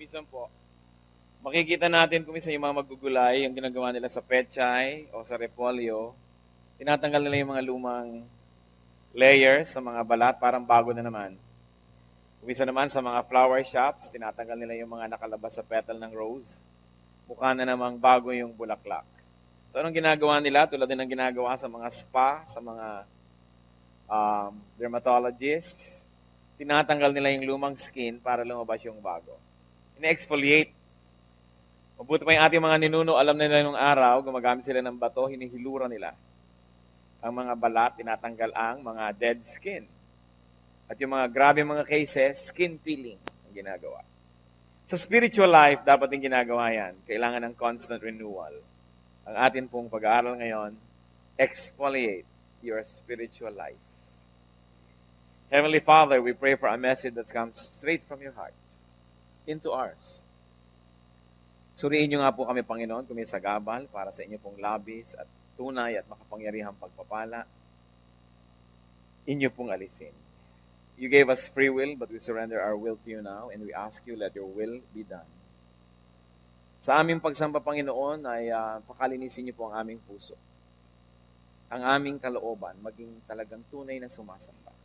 Minsan po, makikita natin kung minsan yung mga magugulay, yung ginagawa nila sa pechay o sa repolyo, tinatanggal nila yung mga lumang layers sa mga balat, parang bago na naman. Minsan naman sa mga flower shops, tinatanggal nila yung mga nakalabas sa petal ng rose. Mukha na namang bago yung bulaklak. So anong ginagawa nila? Tulad din ng ginagawa sa mga spa, sa mga dermatologists, tinatanggal nila yung lumang skin para lumabas yung bago. Ina-exfoliate. Mabuti pa yung ating mga ninuno, alam nila nung araw, gumagamit sila ng bato, hinihilura nila ang mga balat, tinatanggal ang mga dead skin. At yung mga grabe mga cases, skin peeling ang ginagawa. Sa spiritual life, dapat din ginagawa yan. Kailangan ng constant renewal. Ang atin pong pag-aaral ngayon, exfoliate your spiritual life. Heavenly Father, we pray for a message that comes straight from your heart into ours. Suriin niyo nga po kami, Panginoon, kung may sagabal para sa inyo pong labis at tunay at makapangyarihang pagpapala. Inyo pong alisin. You gave us free will, but we surrender our will to you now, and we ask you, let your will be done. Sa aming pagsamba, Panginoon, ay pakalinisin niyo po ang aming puso. Ang aming kalooban, maging talagang tunay na sumasamba.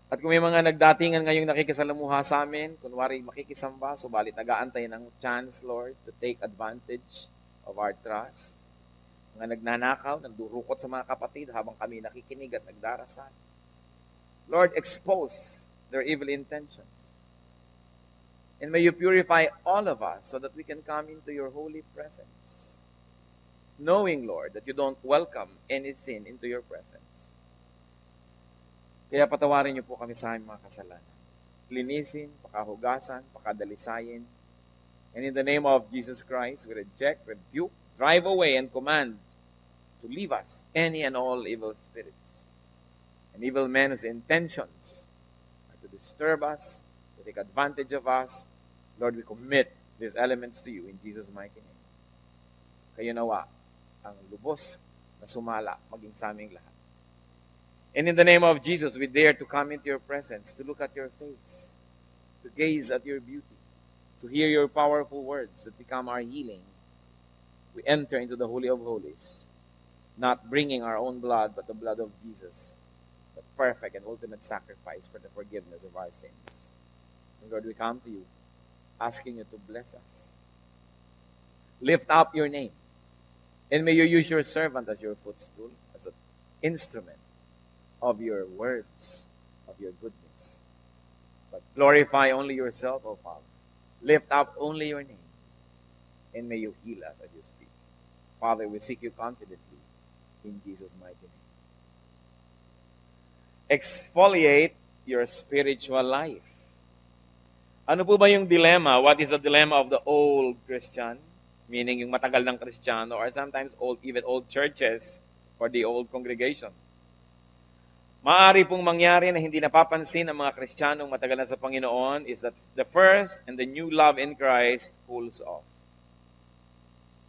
At kung may mga nagdatingan ngayong nakikisalamuha sa amin, kunwari makikisamba, subalit nag-aantay ng chance, Lord, to take advantage of our trust. Mga nagnanakaw, nagdurukot sa mga kapatid habang kami nakikinig at nagdarasal. Lord, expose their evil intentions. And may you purify all of us so that we can come into your holy presence. Knowing, Lord, that you don't welcome any sin into your presence. Kaya patawarin niyo po kami sa aming mga kasalanan. Linisin, pakahugasan, pakadalisayin. And in the name of Jesus Christ, we reject, rebuke, drive away, and command to leave us any and all evil spirits. And evil men whose intentions are to disturb us, to take advantage of us. Lord, we commit these elements to you in Jesus' mighty name. Kayo nawa ang lubos na sumala maging sa aming lahat. And in the name of Jesus, we dare to come into your presence, to look at your face, to gaze at your beauty, to hear your powerful words that become our healing. We enter into the Holy of Holies, not bringing our own blood, but the blood of Jesus, the perfect and ultimate sacrifice for the forgiveness of our sins. And Lord, we come to you, asking you to bless us. Lift up your name. And may you use your servant as your footstool, as an instrument of your words, of your goodness. But glorify only yourself, O Father. Lift up only your name. And may you heal us as you speak. Father, we seek you confidently in Jesus' mighty name. Exfoliate your spiritual life. Ano po ba yung dilemma? What is the dilemma of the old Christian? Meaning yung matagal ng Kristiyano, or sometimes even old churches or the old congregation. Maaari pong mangyari na hindi napapansin ng mga Kristiyanong matagal na sa Panginoon is that the first and the new love in Christ pulls off.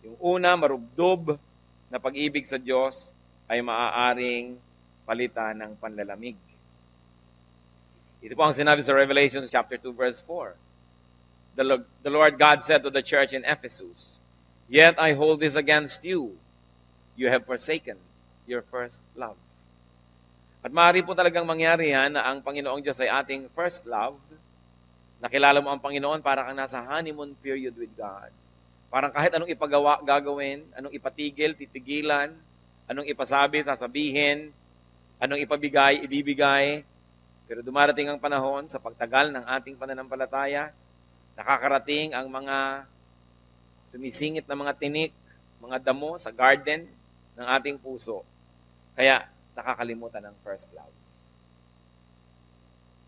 Yung una, marubdob na pag-ibig sa Diyos ay maaaring palitan ng panlalamig. Ito po ang sinabi sa Revelation chapter 2 verse 4. The Lord God said to the church in Ephesus, "Yet I hold this against you. You have forsaken your first love." At maaari po talagang mangyari yan na ang Panginoong Diyos ay ating first love. Nakilala mo ang Panginoon, parang kang nasa honeymoon period with God. Parang kahit anong ipagawa, gagawin, anong ipatigil, titigilan, anong ipasabi, sasabihin, anong ipabigay, ibibigay. Pero dumarating ang panahon sa pagtagal ng ating pananampalataya, nakakarating ang mga sumisingit na mga tinik, mga damo sa garden ng ating puso. Kaya nakakalimutan ng first love.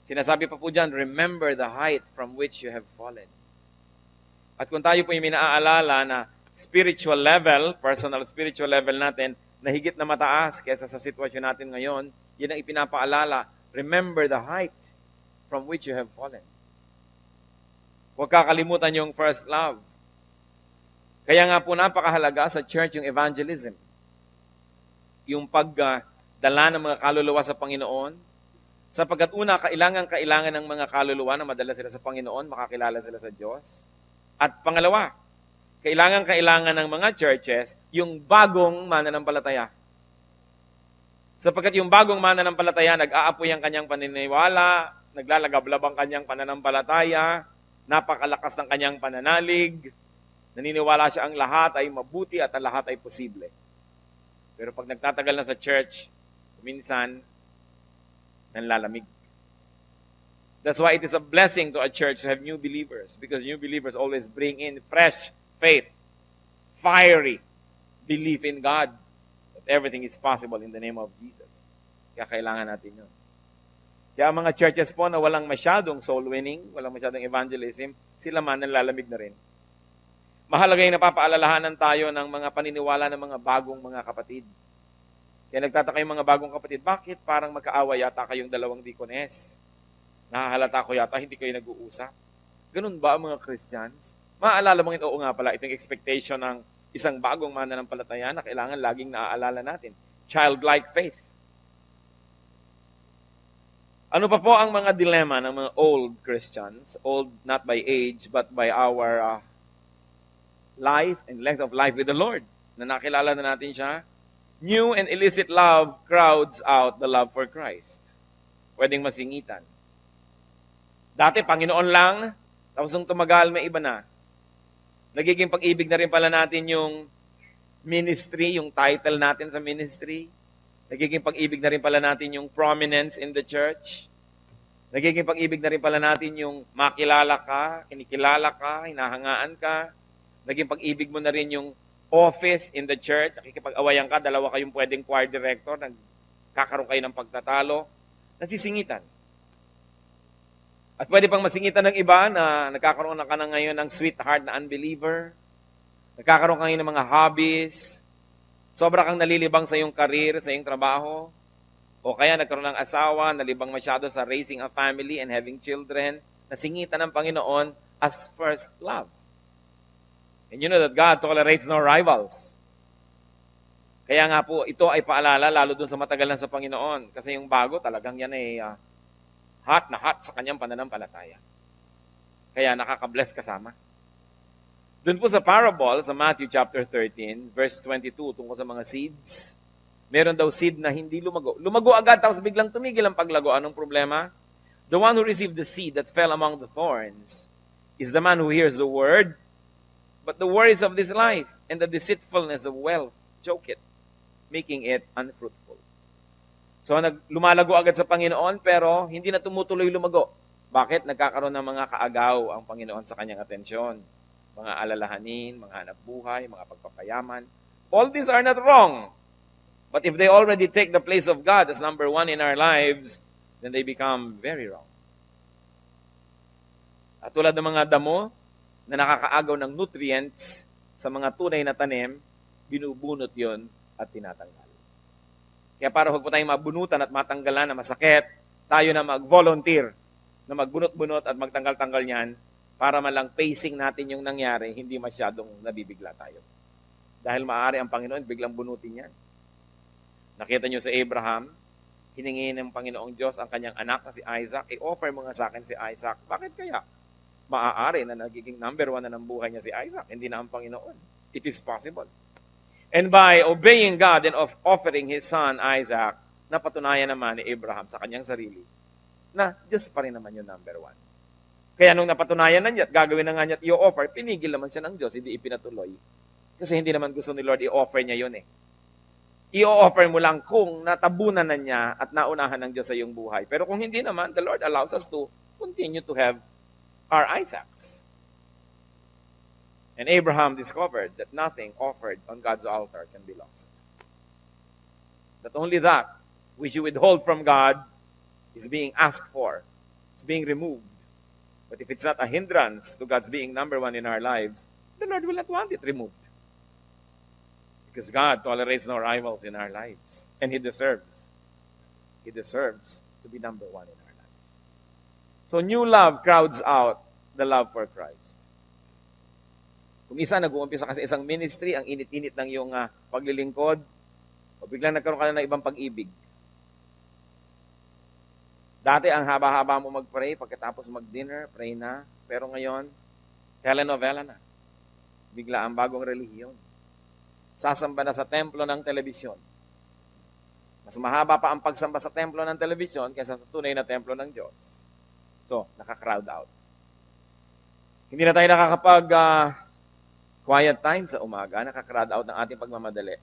Sinasabi pa po dyan, remember the height from which you have fallen. At kung tayo po yung minaalala na spiritual level, personal spiritual level natin, na higit na mataas kaysa sa sitwasyon natin ngayon, yun ang ipinapaalala. Remember the height from which you have fallen. Huwag kakalimutan yung first love. Kaya nga po napakahalaga sa church yung evangelism. Yung pagdala ng mga kaluluwa sa Panginoon, Sapagkat una, kailangan ng mga kaluluwa na madala sila sa Panginoon, makakilala sila sa Diyos. At pangalawa, kailangan ng mga churches yung bagong mananampalataya. Sapagkat yung bagong mananampalataya, nag-aapoy ang kanyang paniniwala, naglalagablab ang kanyang pananampalataya, napakalakas ng kanyang pananalig, naniniwala siya ang lahat ay mabuti at ang lahat ay posible. Pero pag nagtatagal na sa church, minsan, nanlalamig. That's why it is a blessing to a church to have new believers, because new believers always bring in fresh faith, fiery belief in God, that everything is possible in the name of Jesus. Kaya kailangan natin yun. Kaya mga churches po na walang masyadong soul winning, walang masyadong evangelism, sila man nanlalamig na rin. Mahalaga yung napapaalalahanan tayo ng mga paniniwala ng mga bagong mga kapatid. Kaya nagtataka yung mga bagong kapatid, bakit parang magkaawa yata kayong dalawang deaconess? Nahahalata ko yata, hindi kayo nag-uusap. Ganun ba ang mga Christians? Maaalala mo oo nga pala, itong expectation ng isang bagong mananampalataya na kailangan laging naaalala natin. Childlike faith. Ano pa po ang mga dilemma ng mga old Christians? Old not by age, but by our life and length of life with the Lord. Na nakilala na natin siya. New and illicit love crowds out the love for Christ. Pwedeng masingitan. Dati, Panginoon lang, tapos nung tumagal, may iba na. Nagiging pag-ibig na rin pala natin yung ministry, yung title natin sa ministry. Nagiging pag-ibig na rin pala natin yung prominence in the church. Nagiging pag-ibig na rin pala natin yung makilala ka, kinikilala ka, hinahangaan ka. Naging pag-ibig mo na rin yung office in the church, nakikipag-awayan ka, dalawa kayong pwedeng choir director, nagkakaroon kayo ng pagtatalo, nasisingitan. At pwede pang masingitan ng iba na nagkakaroon na ka na ngayon ng sweetheart na unbeliever, nagkakaroon ka ngayon ng mga hobbies, sobra kang nalilibang sa iyong career, sa iyong trabaho, o kaya nagkaroon ng asawa, nalibang masyado sa raising a family and having children, nasingitan ng Panginoon as first love. And you know that God tolerates no rivals. Kaya nga po, ito ay paalala lalo dun sa matagal na sa Panginoon. Kasi yung bago talagang yan ay hot na hot sa kanyang pananampalataya. Kaya nakaka-bless kasama. Dun po sa parable, sa Matthew chapter 13, verse 22, tungkol sa mga seeds, meron daw seed na hindi lumago. Lumago agad, tapos biglang tumigil ang paglago. Anong problema? The one who received the seed that fell among the thorns is the man who hears the word, but the worries of this life and the deceitfulness of wealth choke it, making it unfruitful. So, lumalago agad sa Panginoon, pero hindi na tumutuloy lumago. Bakit? Nagkakaroon ng mga kaagaw ang Panginoon sa kanyang atensyon. Mga alalahanin, mga hanap buhay, mga pagpapayaman. All these are not wrong. But if they already take the place of God as number one in our lives, then they become very wrong. At tulad ng mga damo, na nakakaagaw ng nutrients sa mga tunay na tanim, binubunot yon at tinatanggal. Kaya para huwag po tayong mabunutan at matanggalan na masakit, tayo na mag-volunteer na magbunot-bunot at magtanggal-tanggal niyan para malang pacing natin yung nangyari, hindi masyadong nabibigla tayo. Dahil maaari ang Panginoon, biglang bunutin yan. Nakita niyo sa Abraham, hiningi ng Panginoong Diyos ang kanyang anak na si Isaac, i-offer mo nga sa akin si Isaac. Bakit kaya? Maaari na nagiging number one na ng buhay niya si Isaac, hindi na ang Panginoon. It is possible. And by obeying God and offering his son Isaac, napatunayan naman ni Abraham sa kanyang sarili na Diyos pa rin naman yung number one. Kaya nung napatunayan na niya at gagawin na nga niya at i-offer, pinigil naman siya ng Diyos, hindi ipinatuloy. Kasi hindi naman gusto ni Lord i-offer niya yun eh. I-offer mo lang kung natabunan na niya at naunahan ng Diyos sa iyong buhay. Pero kung hindi naman, the Lord allows us to continue to have our Isaacs. And Abraham discovered that nothing offered on God's altar can be lost. That only that which you withhold from God is being asked for, is being removed. But if it's not a hindrance to God's being number one in our lives, the Lord will not want it removed. Because God tolerates no rivals in our lives. And He deserves to be number one in our lives. So new love crowds out the love for Christ. Kung isa nag-uumpisa kasi isang ministry, ang init-init ng iyong paglilingkod, o biglang nagkaroon ka na ng ibang pag-ibig. Dati, ang haba-haba mo mag-pray, pagkatapos mag-dinner, pray na. Pero ngayon, telenovela na. Bigla ang bagong relihiyon. Sasamba na sa templo ng telebisyon. Mas mahaba pa ang pagsamba sa templo ng telebisyon kaysa sa tunay na templo ng Diyos. So, naka-crowd out. Hindi na tayo nakakapag quiet time sa umaga, naka-crowd out ng ating pagmamadali.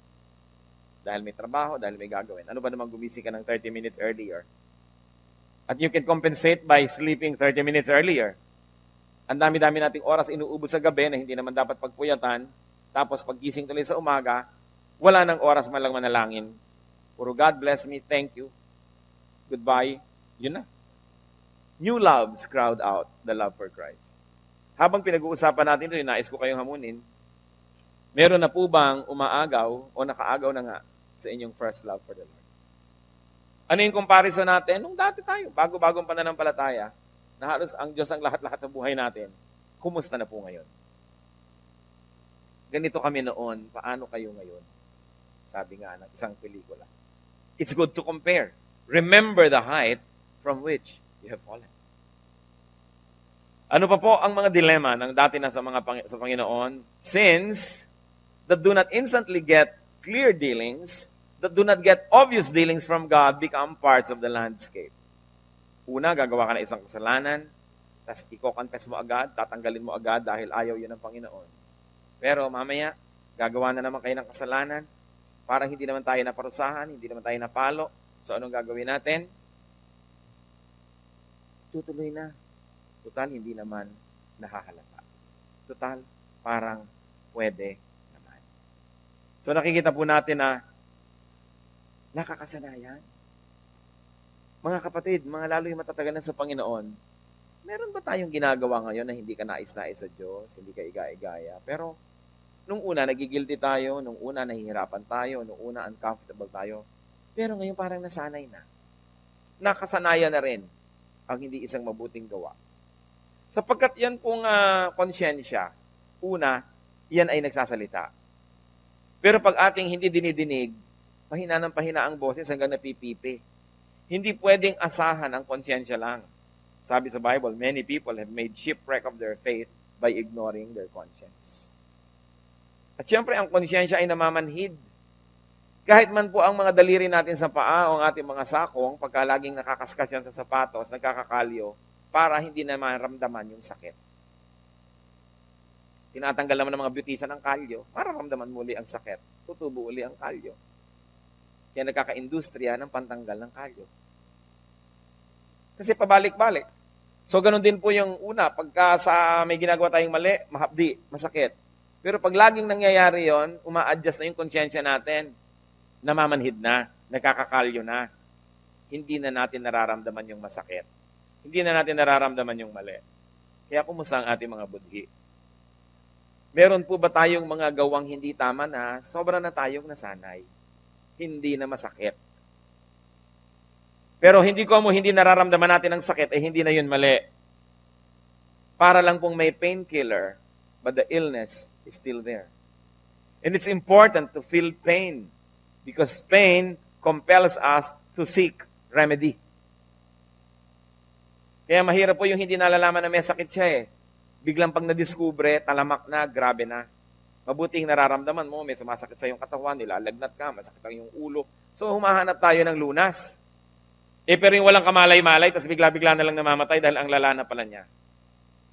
Dahil may trabaho, dahil may gagawin. Ano ba naman gumising ka ng 30 minutes earlier? At you can compensate by sleeping 30 minutes earlier. Ang dami-dami nating oras inuubos sa gabi na hindi naman dapat pagpuyatan. Tapos paggising tuloy sa umaga, wala nang oras man lang manalangin. Puro God bless me, thank you. Goodbye. Yun na. New loves crowd out the love for Christ. Habang pinag-uusapan natin ito, nais ko kayong hamunin, meron na po bang umaagaw o nakaagaw na nga sa inyong first love for the Lord? Ano yung comparison natin? Nung dati tayo, bago-bagong pananampalataya, na halos ang Diyos ang lahat-lahat sa buhay natin, kumusta na po ngayon? Ganito kami noon, paano kayo ngayon? Sabi nga ng isang pelikula. It's good to compare. Remember the height from which you have fallen. Ano pa po ang mga dilema ng dati na sa Panginoon? Sins that do not instantly get clear dealings, that do not get obvious dealings from God, become parts of the landscape. Una, gagawa ka na isang kasalanan, tapos i-confess mo agad, tatanggalin mo agad dahil ayaw yun ng Panginoon. Pero mamaya, gagawa na naman kayo ng kasalanan, parang hindi naman tayo naparusahan, hindi naman tayo napalo. So anong gagawin natin? Tutuloy na. Total, hindi naman nahahalata. Total, parang pwede naman. So nakikita po natin na nakakasanayan. Mga kapatid, mga lalo yung matatagal na sa Panginoon, meron ba tayong ginagawa ngayon na hindi ka nais-nais sa Diyos, hindi ka igaya-igaya? Pero nung una, nagigilty tayo, nung una, nahihirapan tayo, nung una, uncomfortable tayo. Pero ngayon parang nasanay na. Nakasanayan na rin ang hindi isang mabuting gawa. Sapagkat yan pong konsyensya, una, yan ay nagsasalita. Pero pag ating hindi dinidinig, pahina ng pahina ang boses hanggang napipipi. Hindi pwedeng asahan ang konsyensya lang. Sabi sa Bible, many people have made shipwreck of their faith by ignoring their conscience. At syempre, ang konsyensya ay namamanhid. Kahit man po ang mga daliri natin sa paa o ang ating mga sakong, pagka laging nakakaskas yan sa sapatos, nagkakakalyo, para hindi na maramdaman yung sakit. Tinatanggal naman ng mga beautician ng kalyo, para ramdaman muli ang sakit. Tutubo uli ang kalyo. Kaya nagkaka-industriya ng pantanggal ng kalyo. Kasi pabalik-balik. So, ganun din po yung una. Pagka may ginagawa tayong mali, mahapdi, masakit. Pero pag laging nangyayari yon, uma-adjust na yung konsyensya natin. Namamanhid na, nagkakakalyo na. Hindi na natin nararamdaman yung masakit. Hindi na natin nararamdaman yung mali. Kaya kumusta ang ating mga budhi? Meron po ba tayong mga gawang hindi tama na sobra na tayong nasanay? Hindi na masakit. Pero hindi nararamdaman natin ang sakit, hindi na yun mali. Para lang pong may painkiller, but the illness is still there. And it's important to feel pain because pain compels us to seek remedy. Kaya mahirap po yung hindi nalalaman na may sakit siya eh. Biglang pag nadiskubre, talamak na, grabe na. Mabuting nararamdaman mo, may sumasakit sa iyong katawan, nilalagnat ka, masakit ang iyong ulo. So, humahanap tayo ng lunas. Pero yung walang kamalay-malay, tapos bigla-bigla na lang namamatay dahil ang lala na pala niya.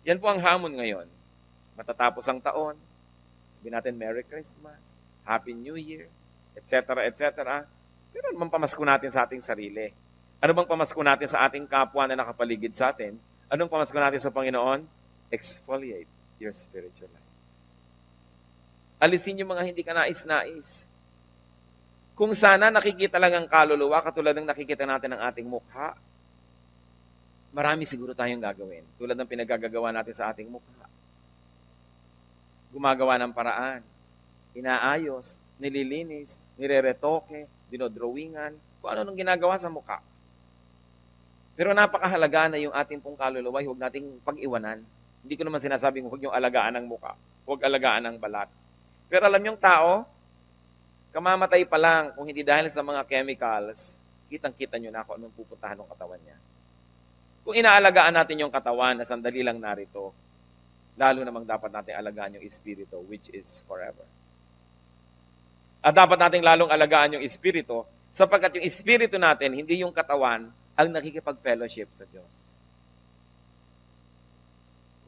Yan po ang hamon ngayon. Matatapos ang taon, sabihin natin Merry Christmas, Happy New Year, etc., etc. Pero ano bang pamasko natin sa ating sarili? Ano bang pamasko natin sa ating kapwa na nakapaligid sa atin? Anong pamasko natin sa Panginoon? Exfoliate your spiritual life. Alisin yung mga hindi ka nais-nais. Kung sana nakikita lang ang kaluluwa, katulad ng nakikita natin ang ating mukha, marami siguro tayong gagawin. Tulad ng pinagagagawa natin sa ating mukha. Gumagawa ng paraan. Inaayos, nililinis, nireretoke, dinodrawingan, kung ano nang ginagawa sa mukha. Pero napakahalaga na yung ating pong kaluluwa, huwag nating pag-iwanan. Hindi ko naman sinasabing huwag yung alagaan ng mukha, huwag alagaan ng balat. Pero alam yung tao, kamamatay pa lang kung hindi dahil sa mga chemicals, kitang-kita nyo na kung anong pupuntahan ng katawan niya. Kung inaalagaan natin yung katawan na sandali lang narito, lalo namang dapat natin alagaan yung espiritu, which is forever. At dapat nating lalong alagaan yung espiritu, sapagkat yung espiritu natin, hindi yung katawan, ang nakikipag-fellowship sa Diyos.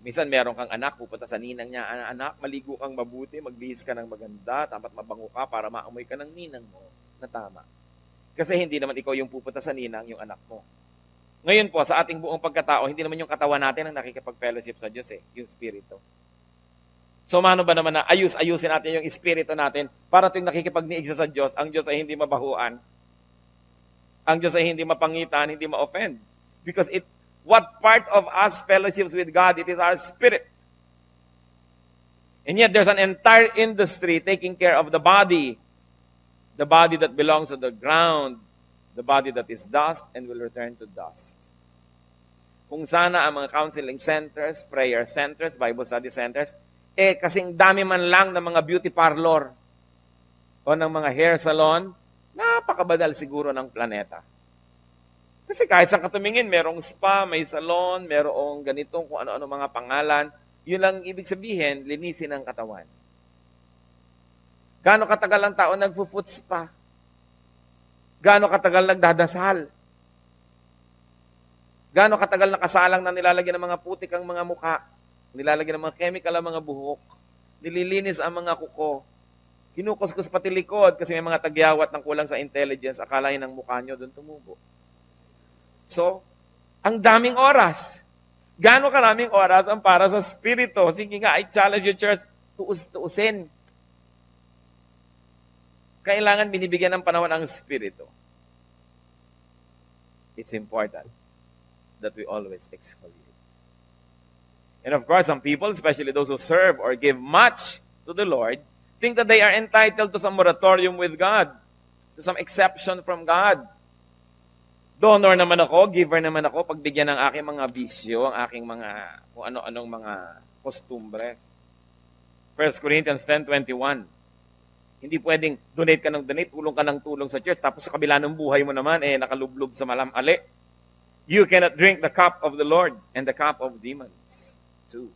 Minsan meron kang anak, pupunta sa ninang niya, anak, maligo kang mabuti, magbihis ka ng maganda, dapat mabango ka para maamoy ka ng ninang mo na tama. Kasi hindi naman ikaw yung pupunta sa ninang, yung anak mo. Ngayon po, sa ating buong pagkatao, hindi naman yung katawan natin ang nakikipag-fellowship sa Diyos yung espiritu. So, mano ba naman na ayusin natin yung espiritu natin para tuwing nakikipag-niig sa Diyos, ang Diyos ay hindi mabahuan. Ang Diyos ay hindi mapangitan, hindi ma-offend. Because what part of us fellowships with God? It is our spirit. And yet, there's an entire industry taking care of the body that belongs to the ground, the body that is dust and will return to dust. Kung sana ang mga counseling centers, prayer centers, Bible study centers, kasing dami man lang ng mga beauty parlor o ng mga hair salon, napakabadal siguro ng planeta. Kasi kahit saan katumingin, merong spa, may salon, merong ganitong kung ano-ano mga pangalan, yun lang ibig sabihin, linisin ang katawan. Gaano katagal ang tao nagpo-foot spa? Gaano katagal nagdadasal? Gaano katagal nakasalang na nilalagyan ng mga putik ang mga mukha? Nilalagyan ng mga chemical ang mga buhok? Nililinis ang mga kuko? Kinukuskus pati likod kasi may mga tagyawat ng kulang sa intelligence, akalain ng mukha nyo doon tumubo. So, ang daming oras. Gaano karaming oras ang para sa spirito? Sige nga, I challenge you, church, tuusin. Kailangan binibigyan ng panahon ang spirito. It's important that we always exfoliate. And of course, some people, especially those who serve or give much to the Lord, think that they are entitled to some moratorium with God, to some exception from God. Donor naman ako, giver naman ako, pagbigyan ng aking mga bisyo, ang aking mga, kung ano-anong mga kostumbre. 1 Corinthians 10:21. Hindi pwedeng donate ka ng donate, tulong ka ng tulong sa church, tapos sa kabila ng buhay mo naman, nakalublob sa malam-ali. You cannot drink the cup of the Lord and the cup of demons, too.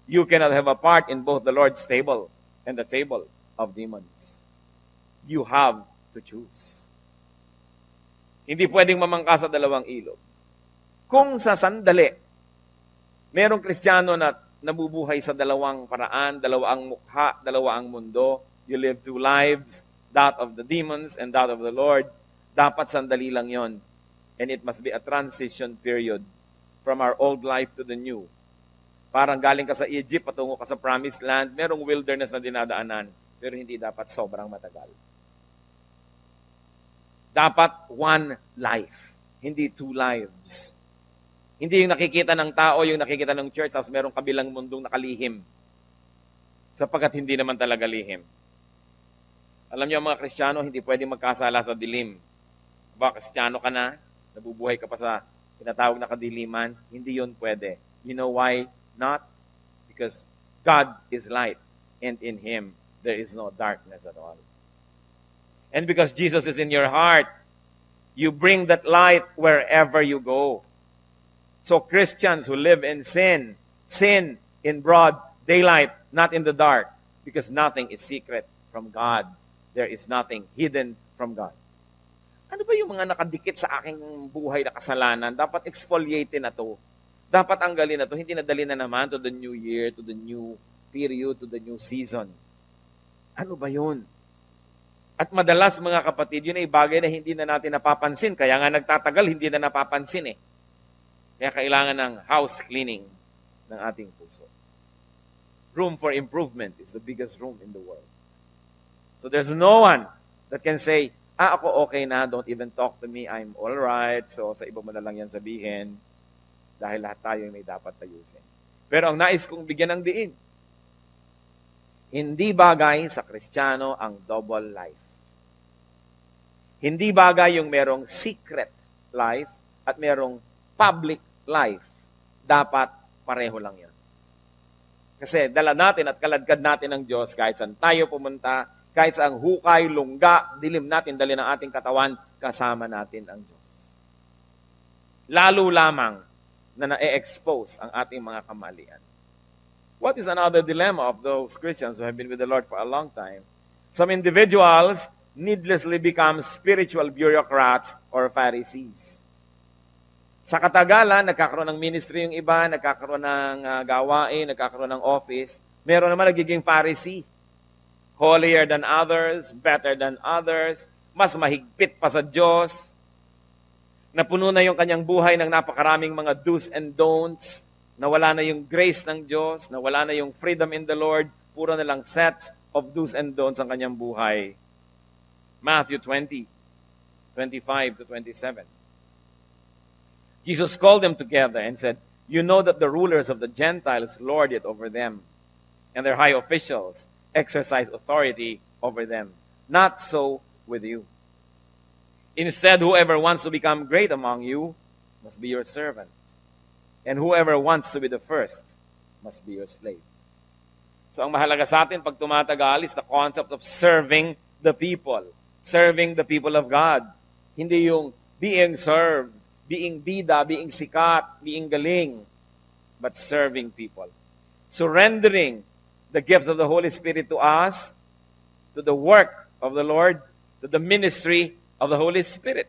You cannot have a part in both the Lord's table and the table of demons. You have to choose. Hindi pwedeng mamangka sa dalawang ilog. Kung sa sandali, merong Kristiyano na nabubuhay sa dalawang paraan, dalawang mukha, dalawang mundo, you live two lives, that of the demons and that of the Lord, dapat sandali lang yon. And it must be a transition period from our old life to the new. Parang galing ka sa Egypt, patungo ka sa promised land, merong wilderness na dinadaanan, pero hindi dapat sobrang matagal. Dapat one life, hindi two lives. Hindi yung nakikita ng tao, yung nakikita ng church, tapos merong kabilang mundong nakalihim. Sapagkat hindi naman talaga lihim. Alam niyo, mga Kristiyano, hindi pwedeng magkasala sa dilim. Ba, Kristiyano ka na, nabubuhay ka pa sa tinatawag na kadiliman, hindi yun pwede. You know why not? Because God is light, and in Him there is no darkness at all. And because Jesus is in your heart, you bring that light wherever you go. So Christians who live in sin in broad daylight, not in the dark, because nothing is secret from God. There is nothing hidden from God. Ano ba yung mga nakadikit sa aking buhay na kasalanan? Dapat exfoliate na to. Dapat tanggalin na to. Hindi nadali na naman to the new year, to the new period, to the new season. Ano ba yun? At madalas, mga kapatid, yun ay bagay na hindi na natin napapansin. Kaya nga nagtatagal, hindi na napapansin . Kaya kailangan ng house cleaning ng ating puso. Room for improvement is the biggest room in the world. So there's no one that can say, ako okay na, don't even talk to me, I'm all right. So sa iba mo na lang yan sabihin, dahil lahat tayo may dapat ayusin. Pero ang nais kong bigyan ng diin, hindi bagay sa Kristiyano ang double life. Hindi bagay yung merong secret life at merong public life. Dapat pareho lang yan. Kasi dala natin at kaladkad natin ng Diyos kahit saan tayo pumunta, kahit sa ang hukay, lungga, dilim natin, dali ng ating katawan, kasama natin ang Diyos. Lalo lamang na na-expose ang ating mga kamalian. What is another dilemma of those Christians who have been with the Lord for a long time? Some individuals needlessly become spiritual bureaucrats or Pharisees. Sa katagalan, nagkakaroon ng ministry yung iba, nagkakaroon ng gawain, nagkakaroon ng office. Meron naman nagiging Pharisee. Holier than others, better than others, mas mahigpit pa sa Diyos. Napuno na yung kanyang buhay ng napakaraming mga do's and don'ts. Nawala na yung grace ng Diyos, nawala na yung freedom in the Lord, puro na lang sets of do's and don'ts ang kanyang buhay. Matthew 20:25 to 27. Jesus called them together and said, "You know that the rulers of the Gentiles lord it over them, and their high officials exercise authority over them. Not so with you. Instead, whoever wants to become great among you must be your servant. And whoever wants to be the first must be your slave." So ang mahalaga sa atin pag tumatagal is the concept of serving the people. Serving the people of God. Hindi yung being served, being bida, being sikat, being galing, but serving people. Surrendering the gifts of the Holy Spirit to us, to the work of the Lord, to the ministry of the Holy Spirit.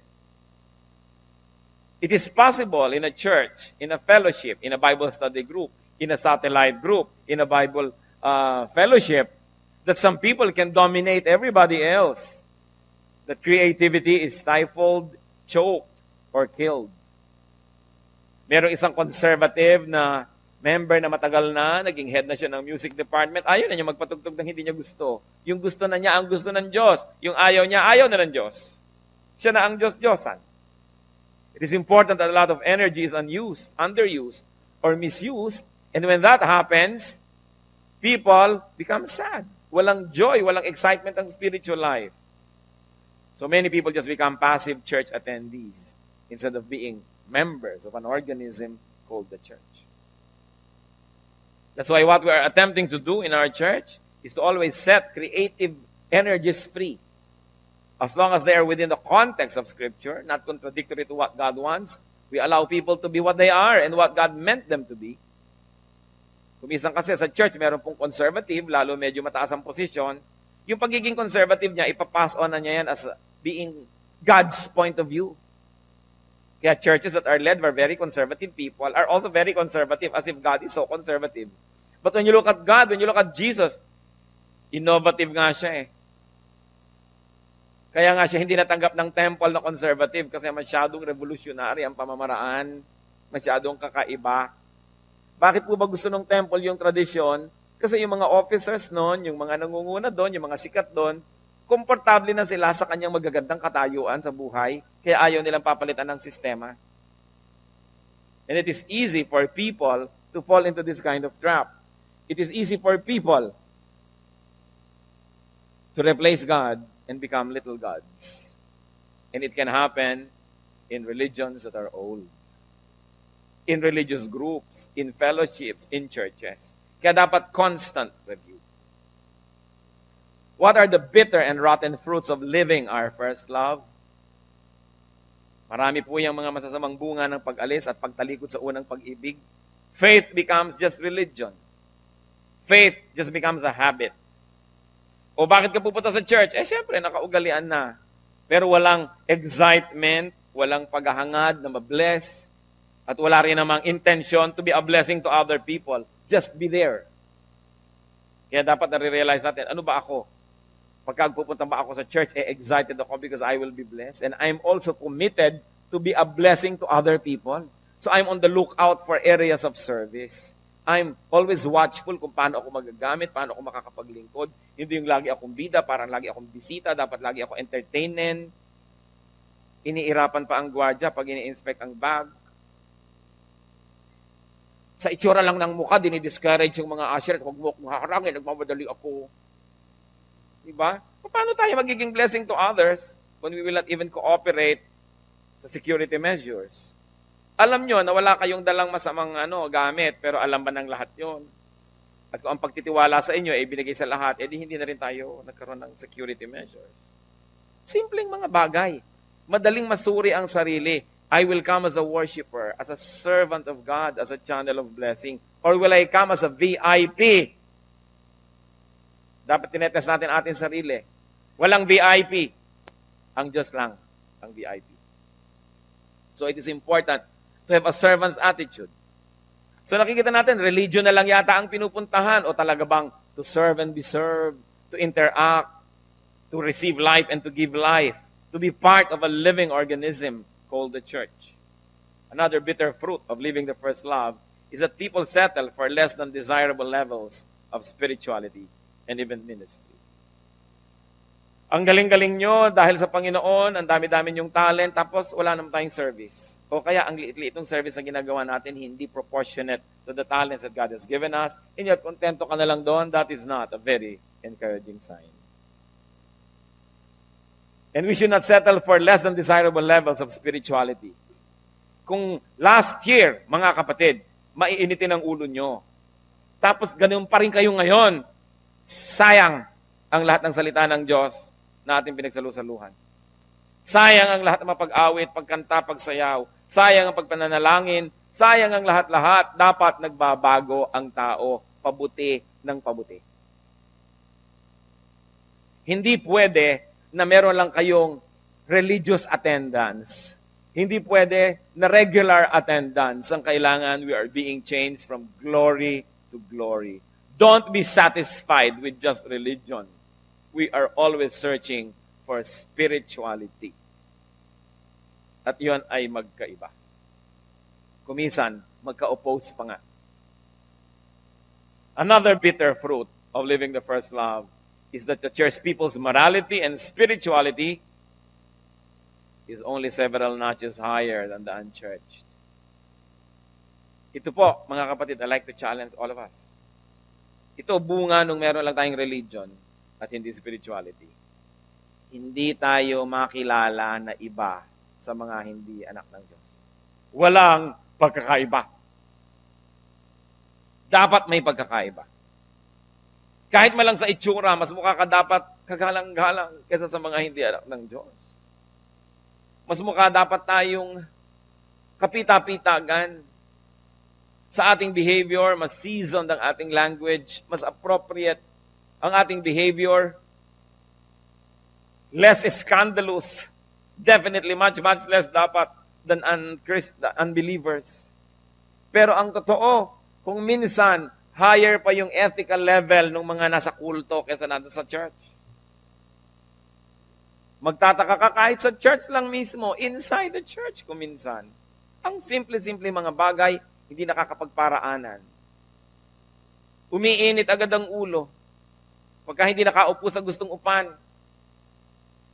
It is possible in a church, in a fellowship, in a Bible study group, in a satellite group, in a Bible fellowship, that some people can dominate everybody else. That creativity is stifled, choked, or killed. Merong isang conservative na member na matagal na, naging head na siya ng music department, ayaw na niya magpatugtog ng hindi niya gusto. Yung gusto na niya, ang gusto ng Diyos. Yung ayaw niya, ayaw na ng Diyos. Siya na ang Diyos-Diyosan. It is important that a lot of energy is unused, underused, or misused. And when that happens, people become sad. Walang joy, walang excitement ang spiritual life. So many people just become passive church attendees instead of being members of an organism called the church. That's why what we are attempting to do in our church is to always set creative energies free. As long as they are within the context of Scripture, not contradictory to what God wants, we allow people to be what they are and what God meant them to be. Kumisan kasi sa church, meron pong conservative, lalo medyo mataas ang posisyon. Yung pagiging conservative niya, ipapass on na niya yan as being God's point of view. Kaya churches that are led by very conservative people are also very conservative as if God is so conservative. But when you look at God, when you look at Jesus, innovative nga siya eh. Kaya nga siya hindi natanggap ng temple na conservative kasi masyadong revolutionary ang pamamaraan, masyadong kakaiba. Bakit po ba gusto ng temple yung tradisyon? Kasi yung mga officers noon, yung mga nangunguna doon, yung mga sikat doon, komportable na sila sa kanyang magagandang katayuan sa buhay, kaya ayaw nilang papalitan ng sistema. And it is easy for people to fall into this kind of trap. It is easy for people to replace God and become little gods. And it can happen in religions that are old, in religious groups, in fellowships, in churches. Kaya dapat constant review. What are the bitter and rotten fruits of living our first love? Marami po yung mga masasamang bunga ng pag-alis at pagtalikod sa unang pag-ibig. Faith becomes just religion. Faith just becomes a habit. O bakit ka pupunta sa church? Siyempre, nakaugalian na. Pero walang excitement, walang paghahangad na mabless, at wala rin namang intention to be a blessing to other people. Just be there. Kaya dapat nare-realize natin, ano ba ako? Pagka pupunta ba ako sa church, excited ako because I will be blessed. And I'm also committed to be a blessing to other people. So I'm on the lookout for areas of service. I'm always watchful kung paano ako magagamit, paano ako makakapaglingkod. Hindi yung lagi akong bida, parang lagi akong bisita, dapat lagi ako entertainin. Iniirapan pa ang gwardiya pag ini-inspect ang bag. Sa itsura lang ng mukha, dinidiscourage yung mga usher, huwag mo akong haharangin, nagmamadali ako. Diba? Paano tayo magiging blessing to others when we will not even cooperate sa security measures? Alam nyo na wala kayong dalang masamang gamit, pero alam ba ng lahat yon? At kung ang pagtitiwala sa inyo ay binigay sa lahat, edi hindi na rin tayo nagkaroon ng security measures. Simpleng mga bagay. Madaling masuri ang sarili I will come as a worshiper, as a servant of God, as a channel of blessing? Or will I come as a VIP? Dapat tinetest natin ating sarili. Walang VIP. Ang Diyos lang ang VIP. So it is important to have a servant's attitude. So nakikita natin, religion na lang yata ang pinupuntahan o talaga bang to serve and be served, to interact, to receive life and to give life, to be part of a living organism called the church. Another bitter fruit of living the first love is that people settle for less than desirable levels of spirituality and even ministry. Ang galing-galing nyo dahil sa Panginoon, ang dami-dami nyong talent, tapos wala naman tayong service. O kaya ang liit-liit ng service na ginagawa natin, hindi proportionate to the talents that God has given us, and yet kontento ka na lang doon, that is not a very encouraging sign. And we should not settle for less than desirable levels of spirituality. Kung last year, mga kapatid, maiinitin ang ulo nyo, tapos ganun pa rin kayo ngayon, sayang ang lahat ng salita ng Diyos na ating pinagsalusaluhan. Sayang ang lahat ng mapag-awit, pagkanta, pagsayaw. Sayang ang pagpananalangin. Sayang ang lahat-lahat. Dapat nagbabago ang tao, pabuti ng pabuti. Hindi pwede na meron lang kayong religious attendance. Hindi pwede na regular attendance. Ang kailangan, we are being changed from glory to glory. Don't be satisfied with just religion. We are always searching for spirituality. At yun ay magkaiba. Kuminsan, magka-oppose pa nga. Another bitter fruit of living the first love is that the church people's morality and spirituality is only several notches higher than the unchurched. Ito po, mga kapatid, I like to challenge all of us. Ito bunga nung meron lang tayong religion at hindi spirituality. Hindi tayo makilala na iba sa mga hindi anak ng Diyos. Walang pagkakaiba. Dapat may pagkakaiba. Kahit malang sa itsura, mas mukha ka dapat kagalang-galang kaysa sa mga hindi anak ng Diyos. Mas mukha dapat tayong kapita-pitagan. Sa ating behavior, mas seasoned ang ating language, mas appropriate ang ating behavior, less scandalous, definitely much less dapat than unbelievers. Pero ang totoo, kung minsan, higher pa yung ethical level ng mga nasa kulto kaysa nandun sa church. Magtataka ka kahit sa church lang mismo, inside the church kung minsan. Ang simple-simple mga bagay, hindi nakakapagparaanan. Umiinit agad ang ulo. Pagka hindi nakaupo sa gustong upan.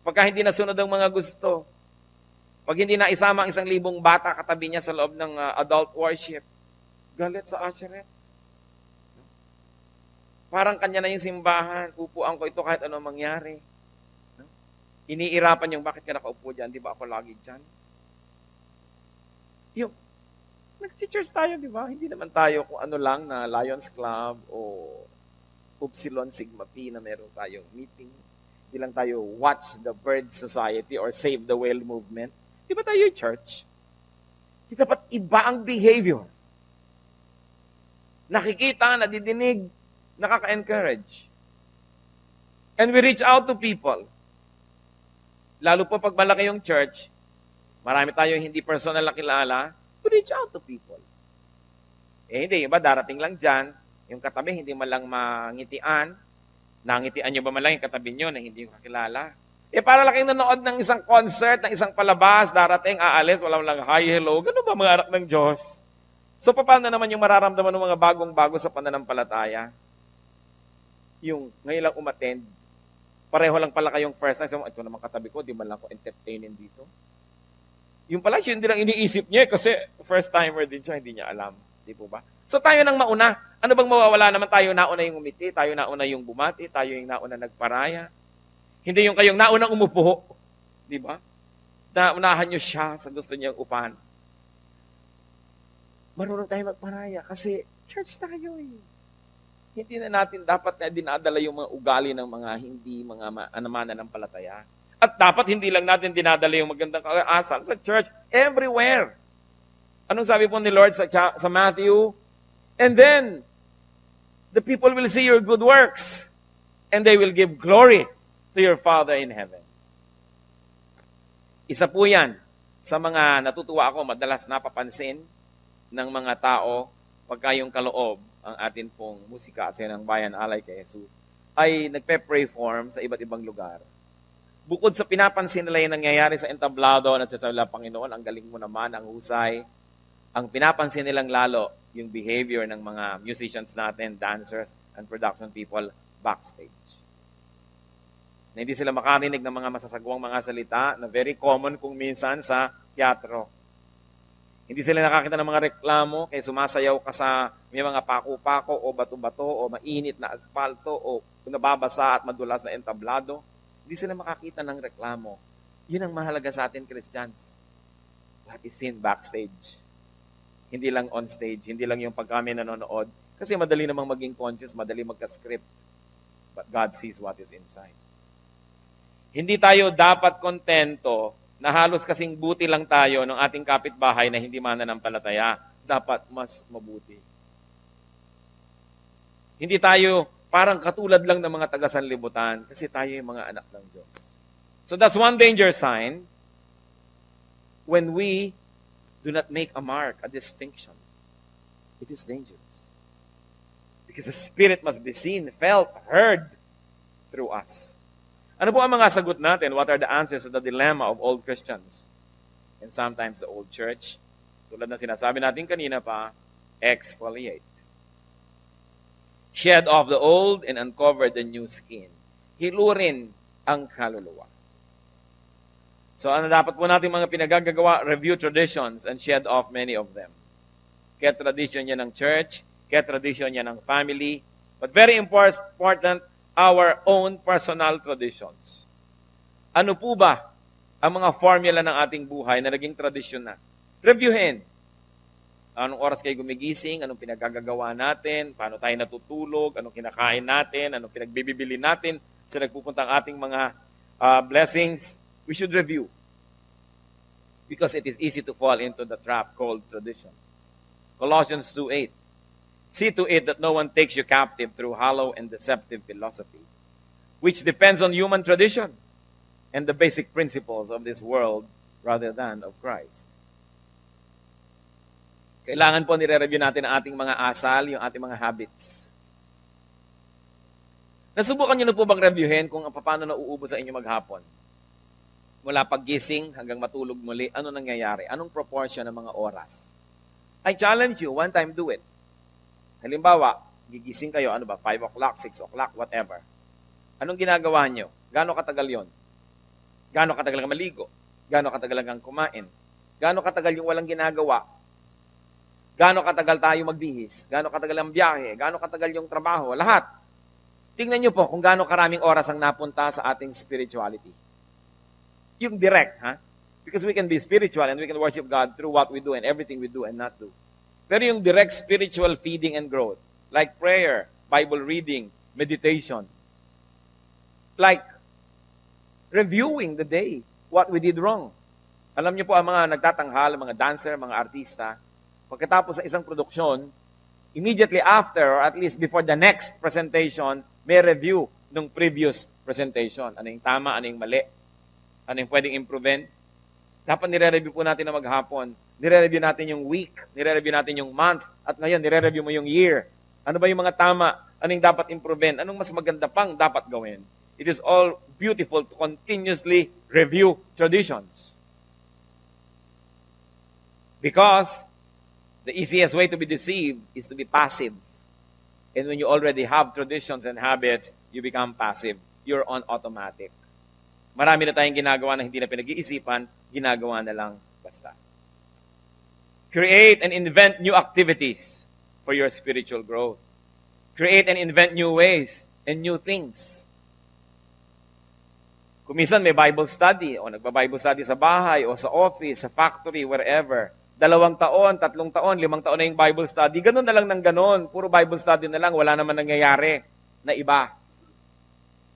Pagka hindi nasunod ang mga gusto. Pag hindi naisama ang 1,000 bata katabi niya sa loob ng adult worship. Galit sa usherette. Parang kanya na yung simbahan. Upuan ko ito kahit ano mangyari. Iniirapan yung bakit ka nakaupo dyan. Di ba ako lagi dyan? Yung, nag-church tayo, di ba? Hindi naman tayo kung ano lang na Lions Club o Upsilon Sigma Pi na meron tayong meeting. Hindi lang tayo Watch the Bird Society or Save the Whale Movement. Di ba tayo yung church? Di dapat iba ang behavior. Nakikita, nadidinig, nakaka-encourage. And we reach out to people. Lalo po pag malaki yung church, marami tayong hindi personal na kilala, we reach out to people. Eh hindi, iba darating lang dyan, yung katabi hindi man lang mangitian, nangitian nyo ba man lang yung katabi nyo na hindi yung kakilala? Eh para lang kayo nanood ng isang concert, ng isang palabas, darating, aalis, walang lang hi, hello, ganun ba mga anak ng Diyos? So paano naman yung mararamdaman ng mga bagong-bago sa pananampalataya? Yung ngayon lang umattend, pareho lang pala kayong first time, ito naman katabi ko, di man lang ako entertainin dito. Yung pala, yun din ang iniisip niya kasi first timer din siya, hindi niya alam. Di po ba? So tayo nang mauna. Ano bang mawawala naman tayo nauna yung umiti, tayo nauna yung bumati, tayo yung nauna nagparaya. Hindi yung kayong naunang umupo. Di ba? Naunahan niyo siya sa gusto niyang upan. Marunong tayo magparaya kasi church tayo eh. Hindi na natin dapat na dinadala yung mga ugali ng mga hindi mga mananampalataya. At dapat hindi lang natin dinadala yung magandang kaasal sa church, everywhere. Anong sabi po ni Lord sa Matthew? And then, the people will see your good works, and they will give glory to your Father in heaven. Isa po yan sa mga natutuwa ako, madalas napapansin ng mga tao pagka yung kaloob ang atin pong musika at ng bayan alay kay Jesus ay nagpe-pray form sa iba't ibang lugar. Bukod sa pinapansin nila yung nangyayari sa entablado na sasabi nila, Panginoon, ang galing mo naman, ang husay, ang pinapansin nilang lalo yung behavior ng mga musicians natin, dancers, and production people backstage. Na hindi sila makarinig ng mga masasagwang mga salita na very common kung minsan sa teatro. Hindi sila nakakita ng mga reklamo kaya sumasayaw ka sa may mga pako-pako o bato-bato o mainit na asfalto o nababasa at madulas na entablado. Hindi sila makakita ng reklamo. Yun ang mahalaga sa atin, Christians. What is seen backstage? Hindi lang on stage, hindi lang yung pag kami nanonood. Kasi madali namang maging conscious, madali magka-script. But God sees what is inside. Hindi tayo dapat kontento na halos kasing buti lang tayo ng ating kapitbahay na hindi mananampalataya. Dapat mas mabuti. Hindi tayo parang katulad lang ng mga taga-sanlibutan kasi tayo yung mga anak ng Diyos. So that's one danger sign when we do not make a mark, a distinction. It is dangerous. Because the Spirit must be seen, felt, heard through us. Ano po ang mga sagot natin? What are the answers to the dilemma of old Christians? And sometimes the old church. Tulad na sinasabi natin kanina pa, exfoliate. Shed off the old and uncover the new skin. Hilurin ang kaluluwa. So ano dapat po natin mga pinagagagawa? Review traditions and shed off many of them. Kaya tradition yan ng church, kaya tradition yan ng family, but very important, our own personal traditions. Ano po ba ang mga formula ng ating buhay na naging tradisyon na? Reviewin. Anong oras kayo gumigising, anong pinagagagawa natin, paano tayo natutulog, anong kinakain natin, anong pinagbibili natin sa nagpupunta ang ating mga blessings. We should review. Because it is easy to fall into the trap called tradition. Colossians 2:8. See to it that no one takes you captive through hollow and deceptive philosophy, which depends on human tradition and the basic principles of this world rather than of Christ. Kailangan po nire-review natin ang ating mga asal, yung ating mga habits. Nasubukan nyo na po bang reviewin kung paano nauubos sa inyo maghapon? Mula paggising hanggang matulog muli, ano nangyayari? Anong proportion ng mga oras? I challenge you, one time do it. Halimbawa, gigising kayo, 5 o'clock, 6 o'clock, whatever. Anong ginagawa nyo? Gaano katagal yon? Gaano katagal kang maligo? Gaano katagal kang kumain? Gaano katagal yung walang ginagawa? Gaano katagal tayo magbihis? Gaano katagal ang biyahe? Gaano katagal yung trabaho? Lahat. Tingnan nyo po kung gaano karaming oras ang napunta sa ating spirituality. Yung direct, ha? Because we can be spiritual and we can worship God through what we do and everything we do and not do. Pero yung direct spiritual feeding and growth, like prayer, Bible reading, meditation, like reviewing the day, what we did wrong. Alam niyo po ang mga nagtatanghal, mga dancer, mga artista, pagkatapos sa isang produksyon, immediately after or at least before the next presentation, may review ng previous presentation. Ano yung tama, ano yung mali, ano yung pwedeng improve. Dapat nire-review po natin na maghapon. Nire-review natin yung week, nire-review natin yung month, at ngayon nire-review mo yung year. Ano ba yung mga tama? Ano yung dapat improve? Anong mas maganda pang dapat gawin? It is all beautiful to continuously review traditions. Because the easiest way to be deceived is to be passive. And when you already have traditions and habits, you become passive. You're on automatic. Marami na tayong ginagawa na hindi na pinag-iisipan, ginagawa na lang basta. Create and invent new activities for your spiritual growth. Create and invent new ways and new things. Kung minsan may Bible study o nagba-Bible study sa bahay o sa office, sa factory, wherever, 2 taon, 3 taon, 5 taon na yung Bible study, ganun na lang ng ganun. Puro Bible study na lang, wala naman nangyayari na iba.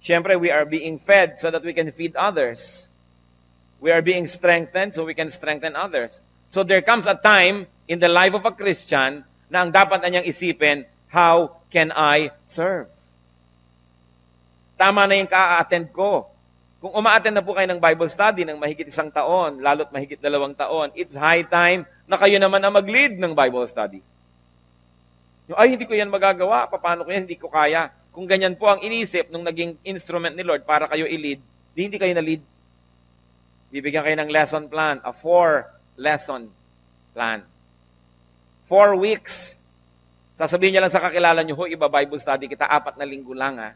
Siyempre, we are being fed so that we can feed others. We are being strengthened so we can strengthen others. So there comes a time in the life of a Christian na ang dapat na niyang isipin, how can I serve? Tama na yung ka-attend ko. Kung uma-attend na po kayo ng Bible study ng mahigit 1 taon, lalo't mahigit 2 taon, it's high time na kayo naman ang mag-lead ng Bible study. Yung, ay, hindi ko yan magagawa. Paano ko yan? Hindi ko kaya. Kung ganyan po ang inisip nung naging instrument ni Lord para kayo i-lead, hindi kayo na-lead. Bibigyan kayo ng lesson plan, a 4-lesson plan. 4 weeks. Sasabihin niya lang sa kakilala niyo, ho, iba Bible study kita, 4 na linggo lang, ha.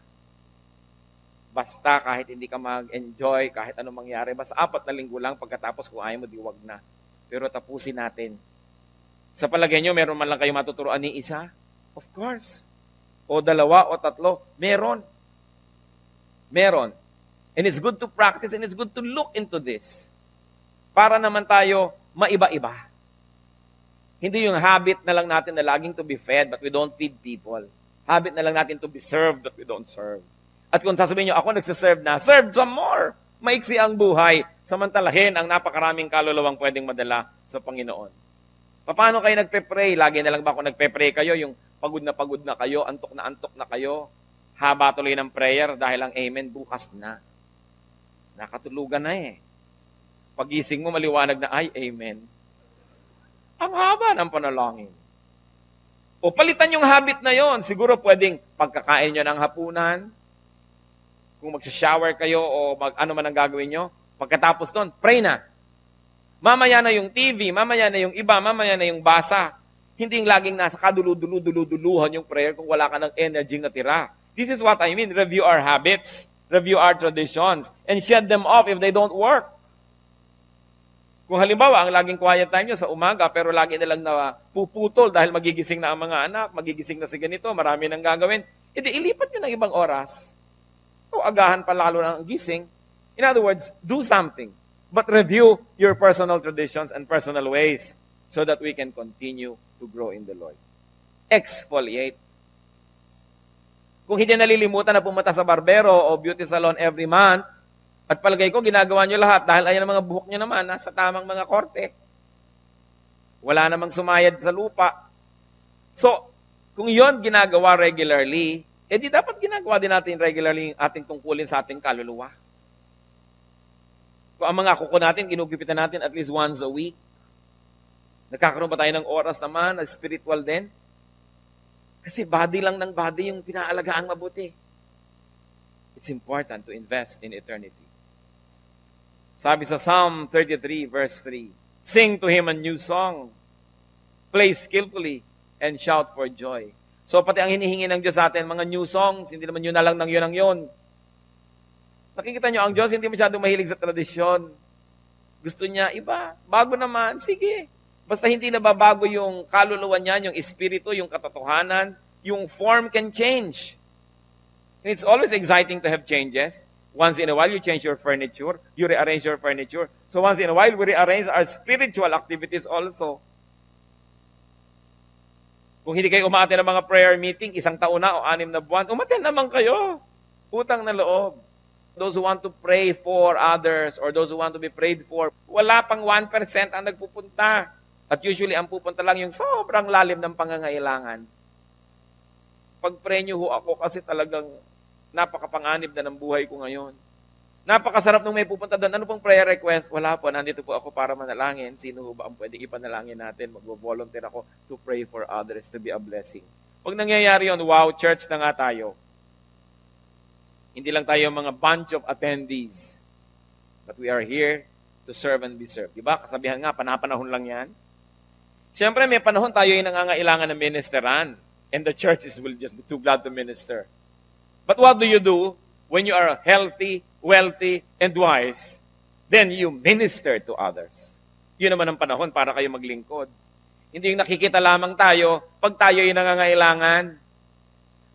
Basta kahit hindi ka mag-enjoy, kahit anong mangyari, basta 4 na linggo lang, pagkatapos kung ayaw mo, di wag na. Pero tapusin natin. Sa palagay nyo, meron man lang kayo matuturuan ni isa? Of course. O 2 o 3, meron. Meron. And it's good to practice and it's good to look into this. Para naman tayo maiba-iba. Hindi yung habit na lang natin na laging to be fed but we don't feed people. Habit na lang natin to be served but we don't serve. At kung sasabihin nyo, ako nagsiserve na, serve some more. Maiksi ang buhay. Samantalahin ang napakaraming kaluluwang pwedeng madala sa Panginoon. Paano kayo nagpe-pray? Lagi na lang ba ako nagpe-pray kayo? Yung pagod na kayo, antok na kayo. Haba tuloy ng prayer dahil ang amen bukas na. Nakatulugan na eh. Pagising mo, maliwanag na, ay, amen. Ang haba ng panalangin. O palitan yung habit na yon. Siguro pwedeng pagkakain nyo ng hapunan, kung magsha-shower kayo o ano man ang gagawin nyo, pagkatapos nun, pray na. Mamaya na yung TV, mamaya na yung iba, mamaya na yung basa. Hindi yung laging nasa kadulu-duluhan yung prayer kung wala ka ng energy na tira. This is what I mean. Review our habits, review our traditions, and shed them off if they don't work. Kung halimbawa, ang laging quiet time nyo sa umaga, pero lagi na lang na puputol dahil magigising na ang mga anak, magigising na si ganito, marami nang gagawin, edi ilipat nyo ng ibang oras. O agahan pa lalo ng gising. In other words, do something. But review your personal traditions and personal ways so that we can continue to grow in the Lord. Exfoliate. Kung hindi nalilimutan na pumunta sa barbero o beauty salon every month, at palagay ko, ginagawa nyo lahat dahil ayan ang mga buhok nyo naman, nasa tamang mga korte. Wala namang sumayad sa lupa. So, kung yon ginagawa regularly, di dapat ginagawa din natin regularly yung ating tungkulin sa ating kaluluwa. Kung ang mga kuko natin, ginugupitan natin at least once a week. Nagkakaroon ba tayo ng oras naman na spiritual din? Kasi body lang ng body yung pinaalagaan mabuti. It's important to invest in eternity. Sabi sa Psalm 33 verse 3, sing to Him a new song, play skillfully, and shout for joy. So pati ang hinihingi ng Diyos sa atin, mga new songs, hindi naman yun na lang ng yun ang yun. Nakikita nyo, ang Diyos hindi masyadong mahilig sa tradisyon. Gusto niya, iba, bago naman, sige. Basta hindi nababago yung kaluluwa niya, yung espiritu, yung katotohanan, yung form can change. And it's always exciting to have changes. Once in a while, you change your furniture, you rearrange your furniture. So once in a while, we rearrange our spiritual activities also. Kung hindi kayo umaattend ng mga prayer meeting, 1 taon na o 6 na buwan, umattend naman kayo. Utang na loob. Those who want to pray for others or those who want to be prayed for, wala pang 1% ang nagpupunta. At usually, ang pupunta lang yung sobrang lalim ng pangangailangan. Pag-pray niyo ho ako kasi talagang napakapanganib na ng buhay ko ngayon. Napakasarap nung may pupunta doon. Ano pong prayer request? Wala po, nandito po ako para manalangin. Sino ba ang pwedeng ipanalangin natin? Mag-volunteer ako to pray for others to be a blessing. Pag nangyayari yun, wow, church na nga tayo. Hindi lang tayo mga bunch of attendees. But we are here to serve and be served. Diba? Kasabihan nga, panapanahon lang yan. Siyempre, may panahon tayo yung nangangailangan ng ministeran. And the churches will just be too glad to minister. But what do you do when you are healthy, wealthy, and wise? Then you minister to others. Yun naman ang panahon para kayo maglingkod. Hindi yung nakikita lamang tayo pag tayo yung nangangailangan.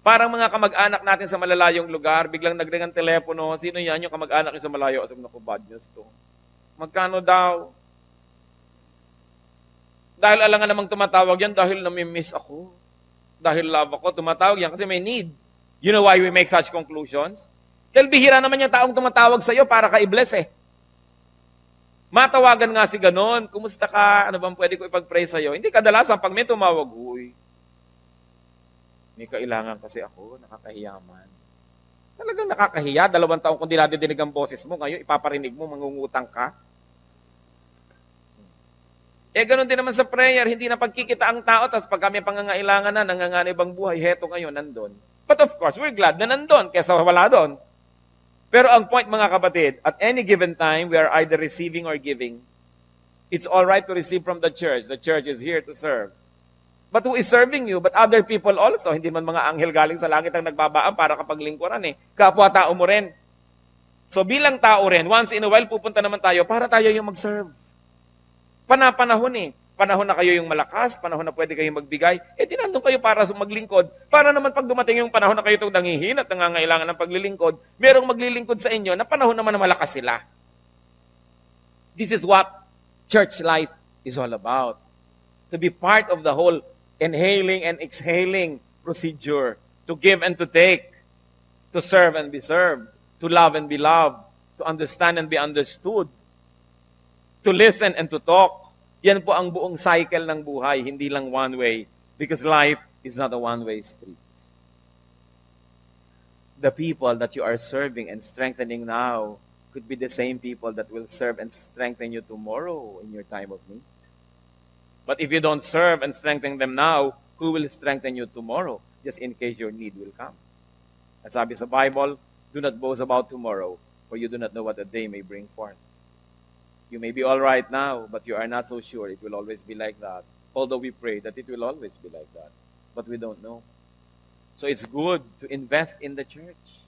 Parang mga kamag-anak natin sa malalayong lugar, biglang nagring ang telepono, sino yan yung kamag-anak yung sa malayo? Sabi, naku, bad news to. Magkano daw? Dahil alangan namang tumatawag yan dahil nami-miss ako. Dahil love ako, tumatawag yan kasi may need. You know why we make such conclusions? Dahil bihira naman yung taong tumatawag sa iyo para ka i-bless eh. Matawagan nga si ganon, kumusta ka? Ano bang pwede ko ipag-pray sa'yo? Hindi kadalasan, pag may tumawag, uy, may kailangan kasi ako, nakakahiyaman. Talagang nakakahiya, 2 taon kung dinadidinig ang boses mo, ngayon ipaparinig mo, mangungutang ka. Ganun din naman sa prayer, hindi na pagkikita ang tao, tapos pag kami pangangailangan na, nanganganib ang buhay, heto ngayon, nandun. But of course, we're glad na nandun, kesa wala doon. Pero ang point, mga kapatid, at any given time, we are either receiving or giving. It's all right to receive from the church. The church is here to serve. But who is serving you? But other people also. Hindi man mga anghel galing sa langit ang nagbabaan para kapaglingkuran eh. Kapwa-tao mo rin. So bilang tao rin, once in a while, pupunta naman tayo para tayo yung mag-serve. Panahon eh. Panahon na kayo yung malakas, panahon na pwede kayong magbigay, dinandun kayo para maglingkod. Para naman pag dumating yung panahon na kayo itong nangihin at nangangailangan ng paglilingkod, merong maglilingkod sa inyo na panahon naman na malakas sila. This is what church life is all about. To be part of the whole inhaling and exhaling procedure. To give and to take. To serve and be served. To love and be loved. To understand and be understood. To listen and to talk. Yan po ang buong cycle ng buhay, hindi lang one way. Because life is not a one-way street. The people that you are serving and strengthening now could be the same people that will serve and strengthen you tomorrow in your time of need. But if you don't serve and strengthen them now, who will strengthen you tomorrow? Just in case your need will come. At sabi sa Bible, do not boast about tomorrow, for you do not know what the day may bring forth. You may be all right now, but you are not so sure it will always be like that. Although we pray that it will always be like that. But we don't know. So it's good to invest in the church.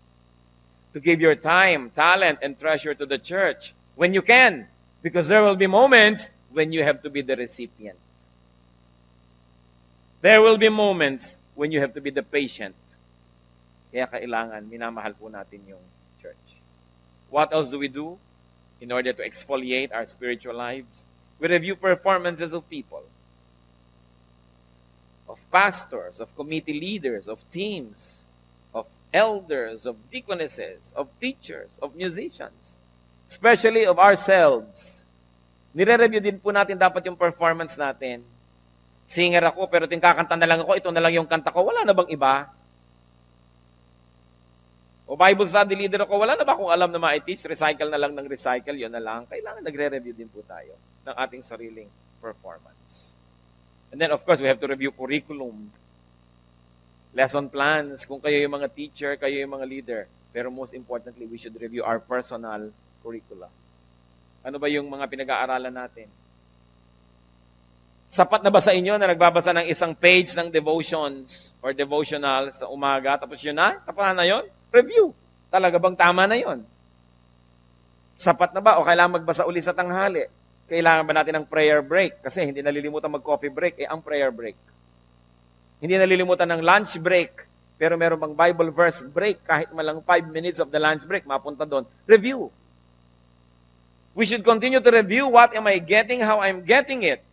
To give your time, talent, and treasure to the church when you can. Because there will be moments when you have to be the recipient. There will be moments when you have to be the patient. Kaya kailangan, minamahal po natin yung church. What else do we do? In order to exfoliate our spiritual lives, we review performances of people, of pastors, of committee leaders, of teams, of elders, of deaconesses, of teachers, of musicians, especially of ourselves. Nire-review din po natin dapat yung performance natin. Singer ako, pero kakanta na lang ako, ito na lang yung kanta ko, wala na bang iba? O Bible study leader ako, wala na ba akong alam na ma-teach? Recycle na lang ng recycle, yun na lang. Kailangan nagre-review din po tayo ng ating sariling performance. And then, of course, we have to review curriculum, lesson plans, kung kayo yung mga teacher, kayo yung mga leader. Pero most importantly, we should review our personal curricula. Ano ba yung mga pinag-aaralan natin? Sapat na ba sa inyo na nagbabasa ng isang page ng devotions or devotional sa umaga, tapos yun na? Tapos na yun? Review. Talaga bang tama na yon? Sapat na ba? O kailangan magbasa uli sa tanghali? Kailangan ba natin ng prayer break? Kasi hindi nalilimutan mag-coffee break, ang prayer break. Hindi nalilimutan ng lunch break. Pero meron bang Bible verse break? Kahit malang 5 minutes of the lunch break, mapunta doon. Review. We should continue to review what am I getting, how I'm getting it.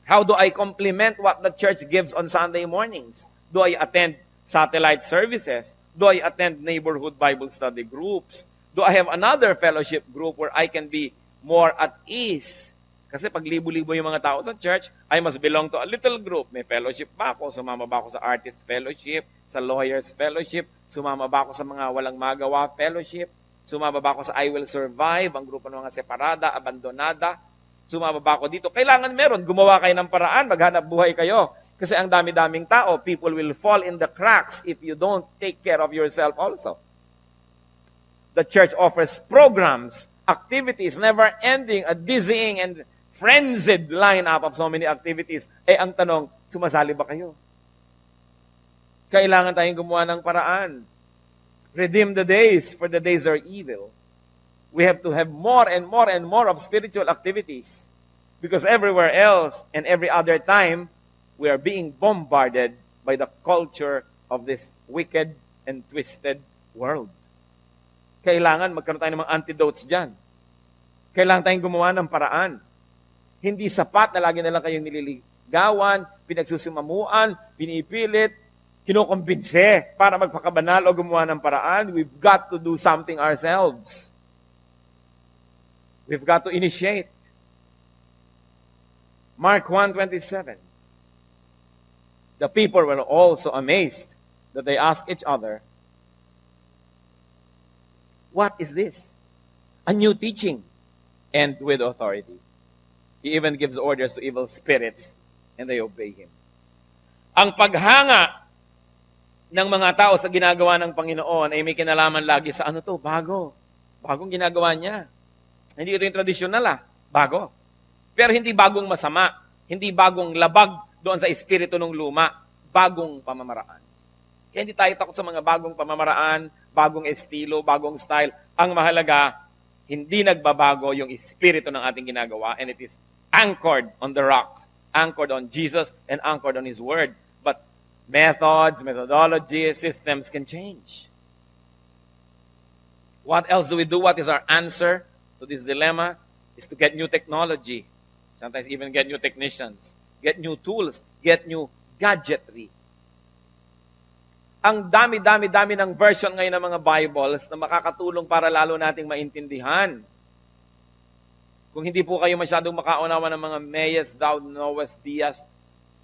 How do I complement what the church gives on Sunday mornings? Do I attend satellite services? Do I attend neighborhood Bible study groups? Do I have another fellowship group where I can be more at ease? Kasi pag libo-libo yung mga tao sa church, I must belong to a little group. May fellowship ba ako? Sumama ba ako sa artist fellowship? Sa lawyers fellowship? Sumama ba ako sa mga walang magawa fellowship? Sumama ba ako sa I Will Survive? Ang grupo ng mga separada, abandonada? Sumama ba ako dito? Kailangan meron. Gumawa kayo ng paraan. Maghanap buhay kayo. Kasi ang dami-daming tao, people will fall in the cracks if you don't take care of yourself also. The church offers programs, activities, never-ending, a dizzying and frenzied lineup of so many activities. Ang tanong, sumasali ba kayo? Kailangan tayong gumawa ng paraan. Redeem the days, for the days are evil. We have to have more and more and more of spiritual activities. Because everywhere else and every other time, we are being bombarded by the culture of this wicked and twisted world. Kailangan magkaroon tayo ng mga antidotes dyan. Kailangan tayong gumawa ng paraan. Hindi sapat na lagi na lang kayong nililigawan, pinagsusumamuan, pinipilit, kinukumbinse para magpakabanal o gumawa ng paraan. We've got to do something ourselves. We've got to initiate. Mark 1:27. The people were also amazed that they asked each other, "What is this? A new teaching, and with authority. He even gives orders to evil spirits, and they obey him." Ang paghanga ng mga tao sa ginagawa ng Panginoon ay may kinalaman lagi sa ano to? Bago. Bagong ginagawa niya. Hindi ito yung tradisyonal Bago. Pero hindi bagong masama. Hindi bagong labag doon sa espiritu ng luma. Bagong pamamaraan. Kaya hindi tayo takot sa mga bagong pamamaraan, bagong estilo, bagong style. Ang mahalaga, hindi nagbabago yung espiritu ng ating ginagawa, and it is anchored on the rock, anchored on Jesus, and anchored on His Word. But methods, methodologies, systems can change. What else do we do? What is our answer to this dilemma? Is to get new technology. Sometimes even get new technicians. Get new tools. Get new gadgetry. Ang dami-dami-dami ng version ngayon ng mga Bibles na makakatulong para lalo nating maintindihan. Kung hindi po kayo masyadong makaunawa ng mga Mayes, Dowd, Noes, Diaz,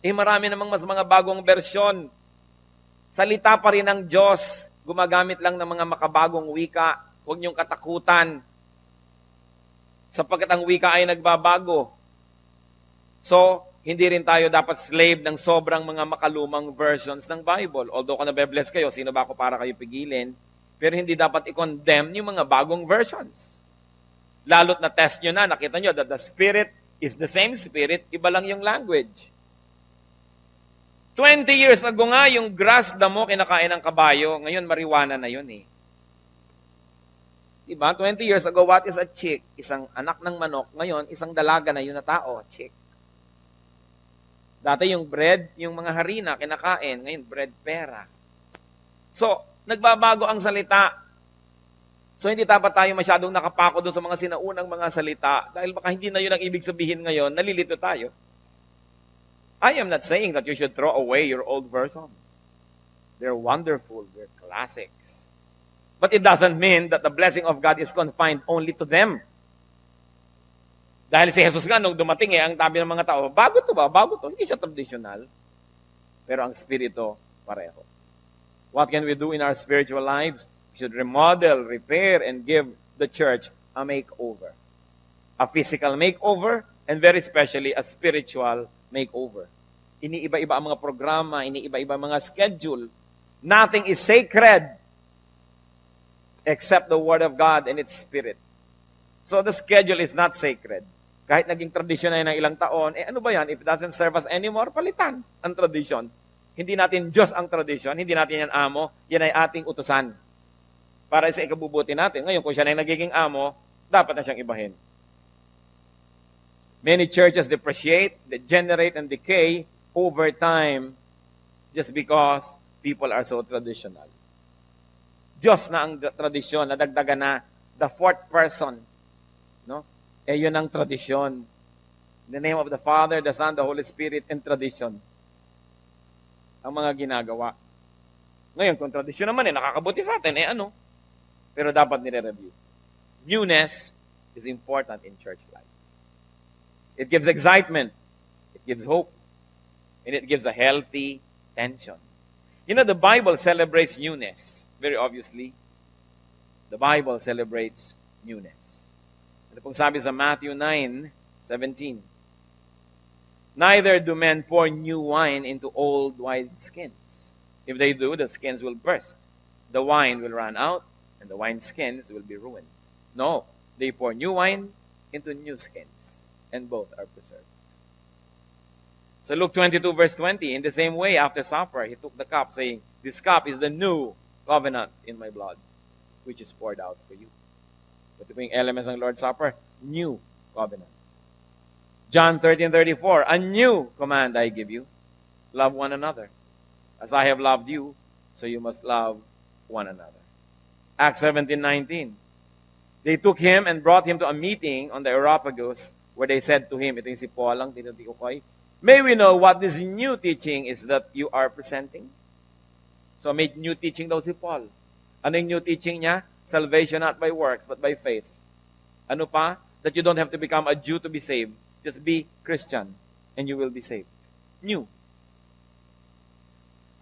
marami namang mas mga bagong bersyon. Salita pa rin ng Diyos. Gumagamit lang ng mga makabagong wika. Huwag niyong katakutan. Sapagkat ang wika ay nagbabago. So, hindi rin tayo dapat slave ng sobrang mga makalumang versions ng Bible. Although kung nabe-bless kayo, sino ba ako para kayo pigilin? Pero hindi dapat i-condemn yung mga bagong versions. Lalo't na test nyo na, nakita nyo that the Spirit is the same Spirit, iba lang yung language. 20 years ago nga, yung grass damo kinakain ng kabayo, ngayon marijuana na yun Diba? 20 years ago, what is a chick? Isang anak ng manok. Ngayon, isang dalaga na yun na tao, chick. Dati yung bread, yung mga harina, kinakain. Ngayon, bread pera. So, nagbabago ang salita. So, hindi dapat tayo masyadong nakapako doon sa mga sinaunang mga salita dahil baka hindi na yun ang ibig sabihin ngayon, nalilito tayo. I am not saying that you should throw away your old versions. They're wonderful. They're classics. But it doesn't mean that the blessing of God is confined only to them. Dahil si Jesus nga, nung dumating ang tabi ng mga tao, bago to ba? Bago to. Hindi siya traditional. Pero ang spirito, pareho. What can we do in our spiritual lives? We should remodel, repair, and give the church a makeover. A physical makeover, and very especially a spiritual makeover. Iniiba-iba ang mga programa, iniiba-iba ang mga schedule. Nothing is sacred except the Word of God and its Spirit. So the schedule is not sacred. Kahit naging tradisyon na yun ng ilang taon, ano ba yan? If it doesn't serve us anymore, palitan ang tradisyon. Hindi natin Diyos ang tradisyon, hindi natin yan amo, yan ay ating utusan. Para sa ikabubuti natin. Ngayon, kung siya na yung nagiging amo, dapat na siyang ibahin. Many churches depreciate, degenerate, and decay over time just because people are so traditional. Diyos na ang tradisyon, nadagdagan na the fourth person. No? Yun ang tradisyon. In the name of the Father, the Son, the Holy Spirit, and tradition. Ang mga ginagawa. Ngayon, kung tradisyon naman nakakabuti sa atin, ano? Pero dapat nire-review. Newness is important in church life. It gives excitement. It gives hope. And it gives a healthy tension. You know, the Bible celebrates newness. Very obviously, the Bible celebrates newness. Ito pong sabi sa Matthew 9:17. Neither do men pour new wine into old wineskins. If they do, the skins will burst. The wine will run out, and the wineskins will be ruined. No, they pour new wine into new skins, and both are preserved. So Luke 22 verse 20, in the same way, after supper, he took the cup, saying, "This cup is the new covenant in my blood, which is poured out for you." Ito po yung elements ng Lord's Supper, new covenant. John 13:34, a new command I give you, love one another. As I have loved you, so you must love one another. Acts 17:19, they took him and brought him to a meeting on the Areopagus, where they said to him, ito yung si Paul lang, tinutikoy, may we know what this new teaching is that you are presenting? So may new teaching daw si Paul. Ano yung new teaching niya? Salvation not by works, but by faith. Ano pa? that you don't have to become a Jew to be saved. Just be Christian and you will be saved. New.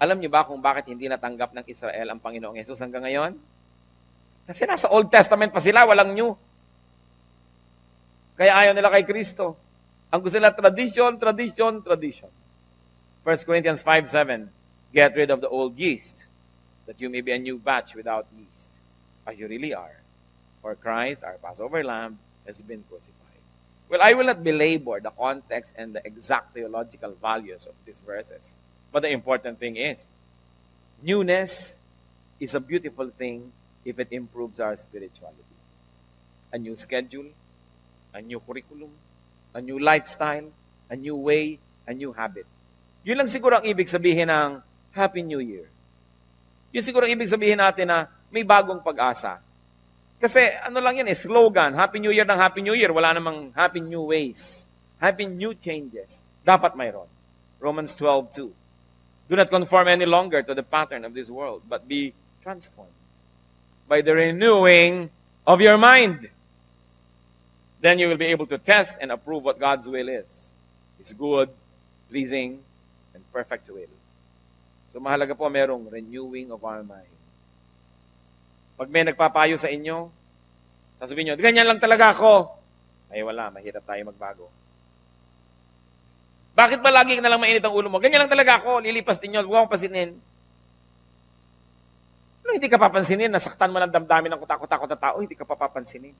Alam niyo ba kung bakit hindi natanggap ng Israel ang Panginoong Yesus hanggang ngayon? Kasi nasa Old Testament pa sila, walang new. Kaya ayaw nila kay Kristo. Ang gusto nila, tradition, tradition, tradition. 1 Corinthians 5:7, get rid of the old yeast, that you may be a new batch without yeast, as you really are. For Christ, our Passover lamb, has been crucified. Well, I will not belabor the context and the exact theological values of these verses. But the important thing is, newness is a beautiful thing if it improves our spirituality. A new schedule, a new curriculum, a new lifestyle, a new way, a new habit. Yun lang siguro ang ibig sabihin ng Happy New Year. Yun siguro ang ibig sabihin natin na may bagong pag-asa. Kasi ano lang yan slogan, Happy New Year ng Happy New Year, wala namang Happy New Ways, Happy New Changes. Dapat mayroon. Romans 12:2. Do not conform any longer to the pattern of this world, but be transformed by the renewing of your mind. Then you will be able to test and approve what God's will is. It's good, pleasing, and perfect will. So mahalaga po merong renewing of our mind. Pag may nagpapayo sa inyo, sasabihin nyo, ganyan lang talaga ako. Ay wala, mahirap tayo magbago. Bakit ba lagi na lang mainit ang ulo mo? Ganyan lang talaga ako, lilipas din nyo, huwag akong pasinin. Ano, hindi ka papansinin, nasaktan mo ng damdamin ng kutakot-takot na tao, hindi ka papapansinin.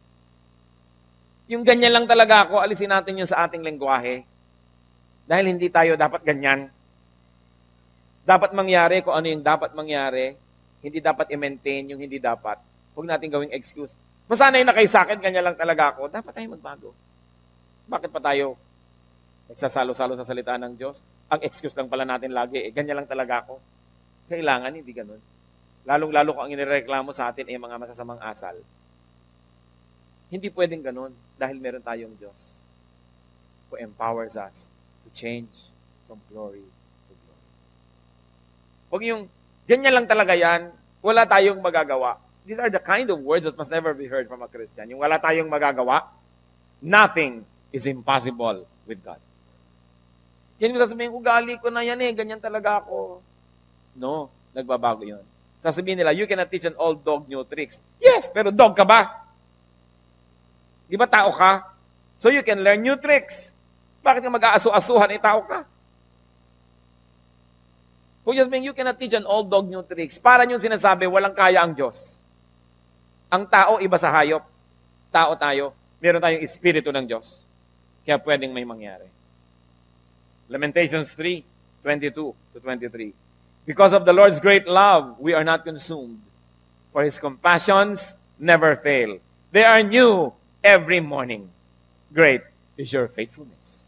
Yung ganyan lang talaga ako, alisin natin yun sa ating lengguwahe. Dahil hindi tayo dapat ganyan. Dapat mangyari kung ano yung dapat mangyari. Hindi dapat i-maintain yung hindi dapat. Huwag natin gawing excuse. Masanay na kayo sa akin, ganyan lang talaga ako. Dapat tayo magbago. Bakit pa tayo nagsasalo-salo sa salita ng Diyos? Ang excuse lang pala natin lagi, ganyan lang talaga ako. Kailangan, hindi ganun. Lalong-lalo kung ang inireklamo sa atin ay mga masasamang asal. Hindi pwedeng ganun dahil meron tayong Diyos who empowers us to change from glory to glory. Huwag yung, ganyan lang talaga yan, wala tayong magagawa. These are the kind of words that must never be heard from a Christian. Yung wala tayong magagawa, nothing is impossible with God. Yan mo sasabihin, ugali ko na yan ganyan talaga ako. No, nagbabago yun. Sasabihin nila, you cannot teach an old dog new tricks. Yes, pero dog ka ba? Di ba tao ka? So you can learn new tricks. Bakit ka mag-aaso-asuhan tao ka? Who just mean you cannot teach an old dog new tricks. Para yung sinasabi, walang kaya ang Diyos. Ang tao, iba sa hayop. Tao tayo. Meron tayong espiritu ng Diyos. Kaya pwedeng may mangyari. Lamentations 3:22-23. Because of the Lord's great love, we are not consumed. For His compassions never fail. They are new every morning. Great is your faithfulness.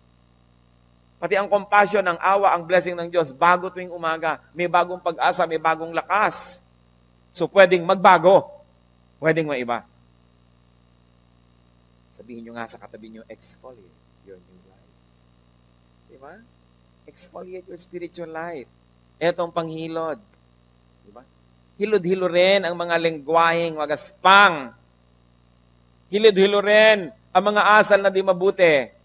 Pati ang compassion, ang awa, ang blessing ng Diyos, bago tuwing umaga, may bagong pag-asa, may bagong lakas. So pwedeng magbago, pwedeng maiba. Sabihin nyo nga sa katabi nyo, exfoliate your new life. Diba? Exfoliate your spiritual life. Etong panghilod. Diba? Hilod-hilo rin ang mga lengguwaheng magaspang. Hilod-hilo rin ang mga asal na di mabuti.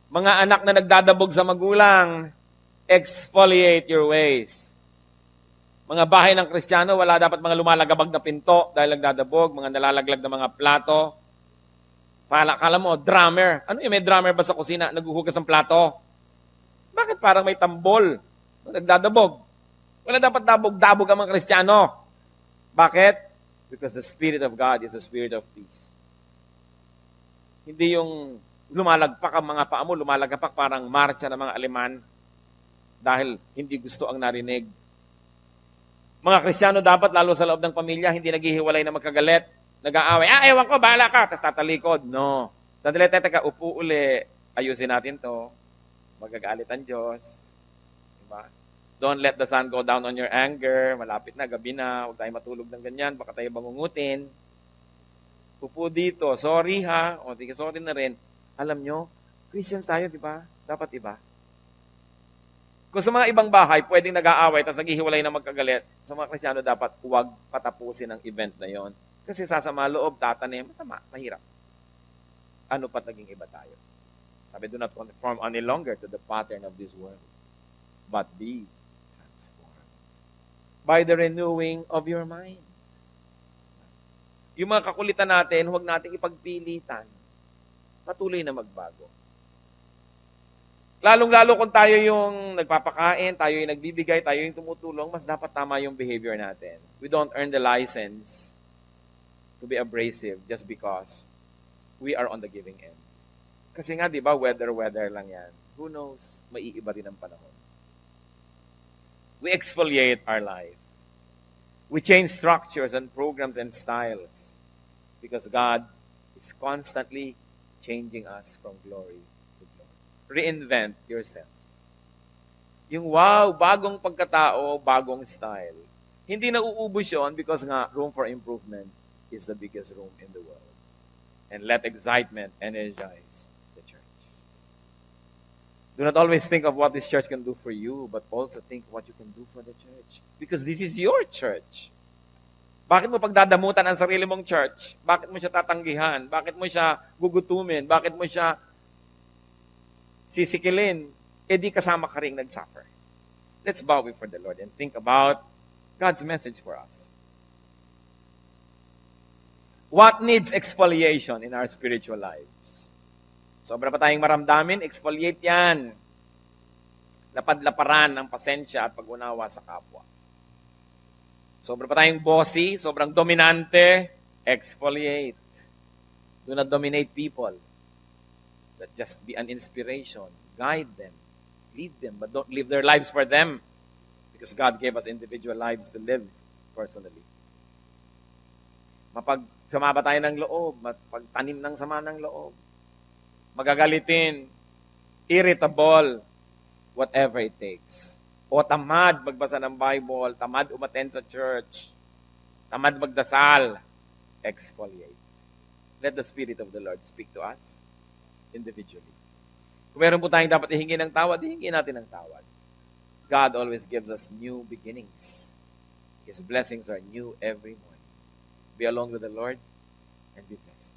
Mga anak na nagdadabog sa magulang, exfoliate your ways. Mga bahay ng Kristiyano, wala dapat mga lumalagabag na pinto dahil nagdadabog, mga nalalaglag na mga plato. Kala mo, drummer. Ano yung may drummer ba sa kusina? Naghuhugas ng plato. Bakit parang may tambol? Nagdadabog. Wala dapat dabog-dabog ang mga Kristiyano. Bakit? Because the Spirit of God is the Spirit of peace. Hindi yung lumalagpak ang mga paa mo, lumalagpak parang marcha ng mga Aleman dahil hindi gusto ang narinig. Mga Kristiyano dapat, lalo sa loob ng pamilya, hindi naghihiwalay na magkagalit, nag-aaway, ewan ko, bahala ka, tapos tatalikod. No. Sandali, teka, upo uli, ayusin natin to, magagalit ang Diyos. Diba? Don't let the sun go down on your anger, malapit na, gabi na, huwag tayo matulog ng ganyan, baka tayo bangungutin. Upo dito, sorry ha, o tika, sorry na rin. Alam nyo, Christians tayo, di ba? Dapat iba. Kung sa mga ibang bahay, pwedeng nag-aaway, tapos naghihiwalay na magkagalit, sa mga Kristiyano dapat huwag patapusin ang event na yon. Kasi sasama loob, tatanim, masama, mahirap. ano pa't naging iba tayo? Sabi, do not conform any longer to the pattern of this world, but be transformed by the renewing of your mind. Yung mga kakulitan natin, huwag nating ipagpilitan. Patuloy na magbago. Lalong-lalo kung tayo yung nagpapakain, tayo yung nagbibigay, tayo yung tumutulong, mas dapat tama yung behavior natin. We don't earn the license to be abrasive just because we are on the giving end. Kasi nga, di ba, weather lang yan. Who knows, maiiba rin ang panahon. We exfoliate our life. We change structures and programs and styles because God is constantly changing us from glory to glory. Reinvent yourself. Yung wow, bagong pagkatao, bagong style. Hindi na uubos yun because nga, room for improvement is the biggest room in the world. And let excitement energize the church. Do not always think of what this church can do for you, but also think what you can do for the church. Because this is your church. Bakit mo pagdadamutan ang sarili mong church? Bakit mo siya tatanggihan? Bakit mo siya gugutumin? Bakit mo siya sisikilin? Eh di kasama ka rin nagsuffer. Let's bow before the Lord and think about God's message for us. What needs exfoliation in our spiritual lives? Sobra pa tayong maramdamin, exfoliate yan. Lapad-laparan ng pasensya at pag-unawa sa kapwa. Sobra pa tayong bossy, sobrang dominante, exfoliate. Do not dominate people. But just be an inspiration. Guide them. Lead them. But don't live their lives for them. Because God gave us individual lives to live personally. Mapagsama ba tayo ng loob? Mapagtanim ng sama ng loob? Magagalitin? Irritable? Whatever it takes. O tamad magbasa ng Bible, tamad umattend sa church, tamad magdasal, exfoliate. Let the Spirit of the Lord speak to us individually. Kung meron po tayong dapat ihingi ng tawad, ihingi natin ng tawad. God always gives us new beginnings. His blessings are new every morning. Be alone with the Lord and be blessed.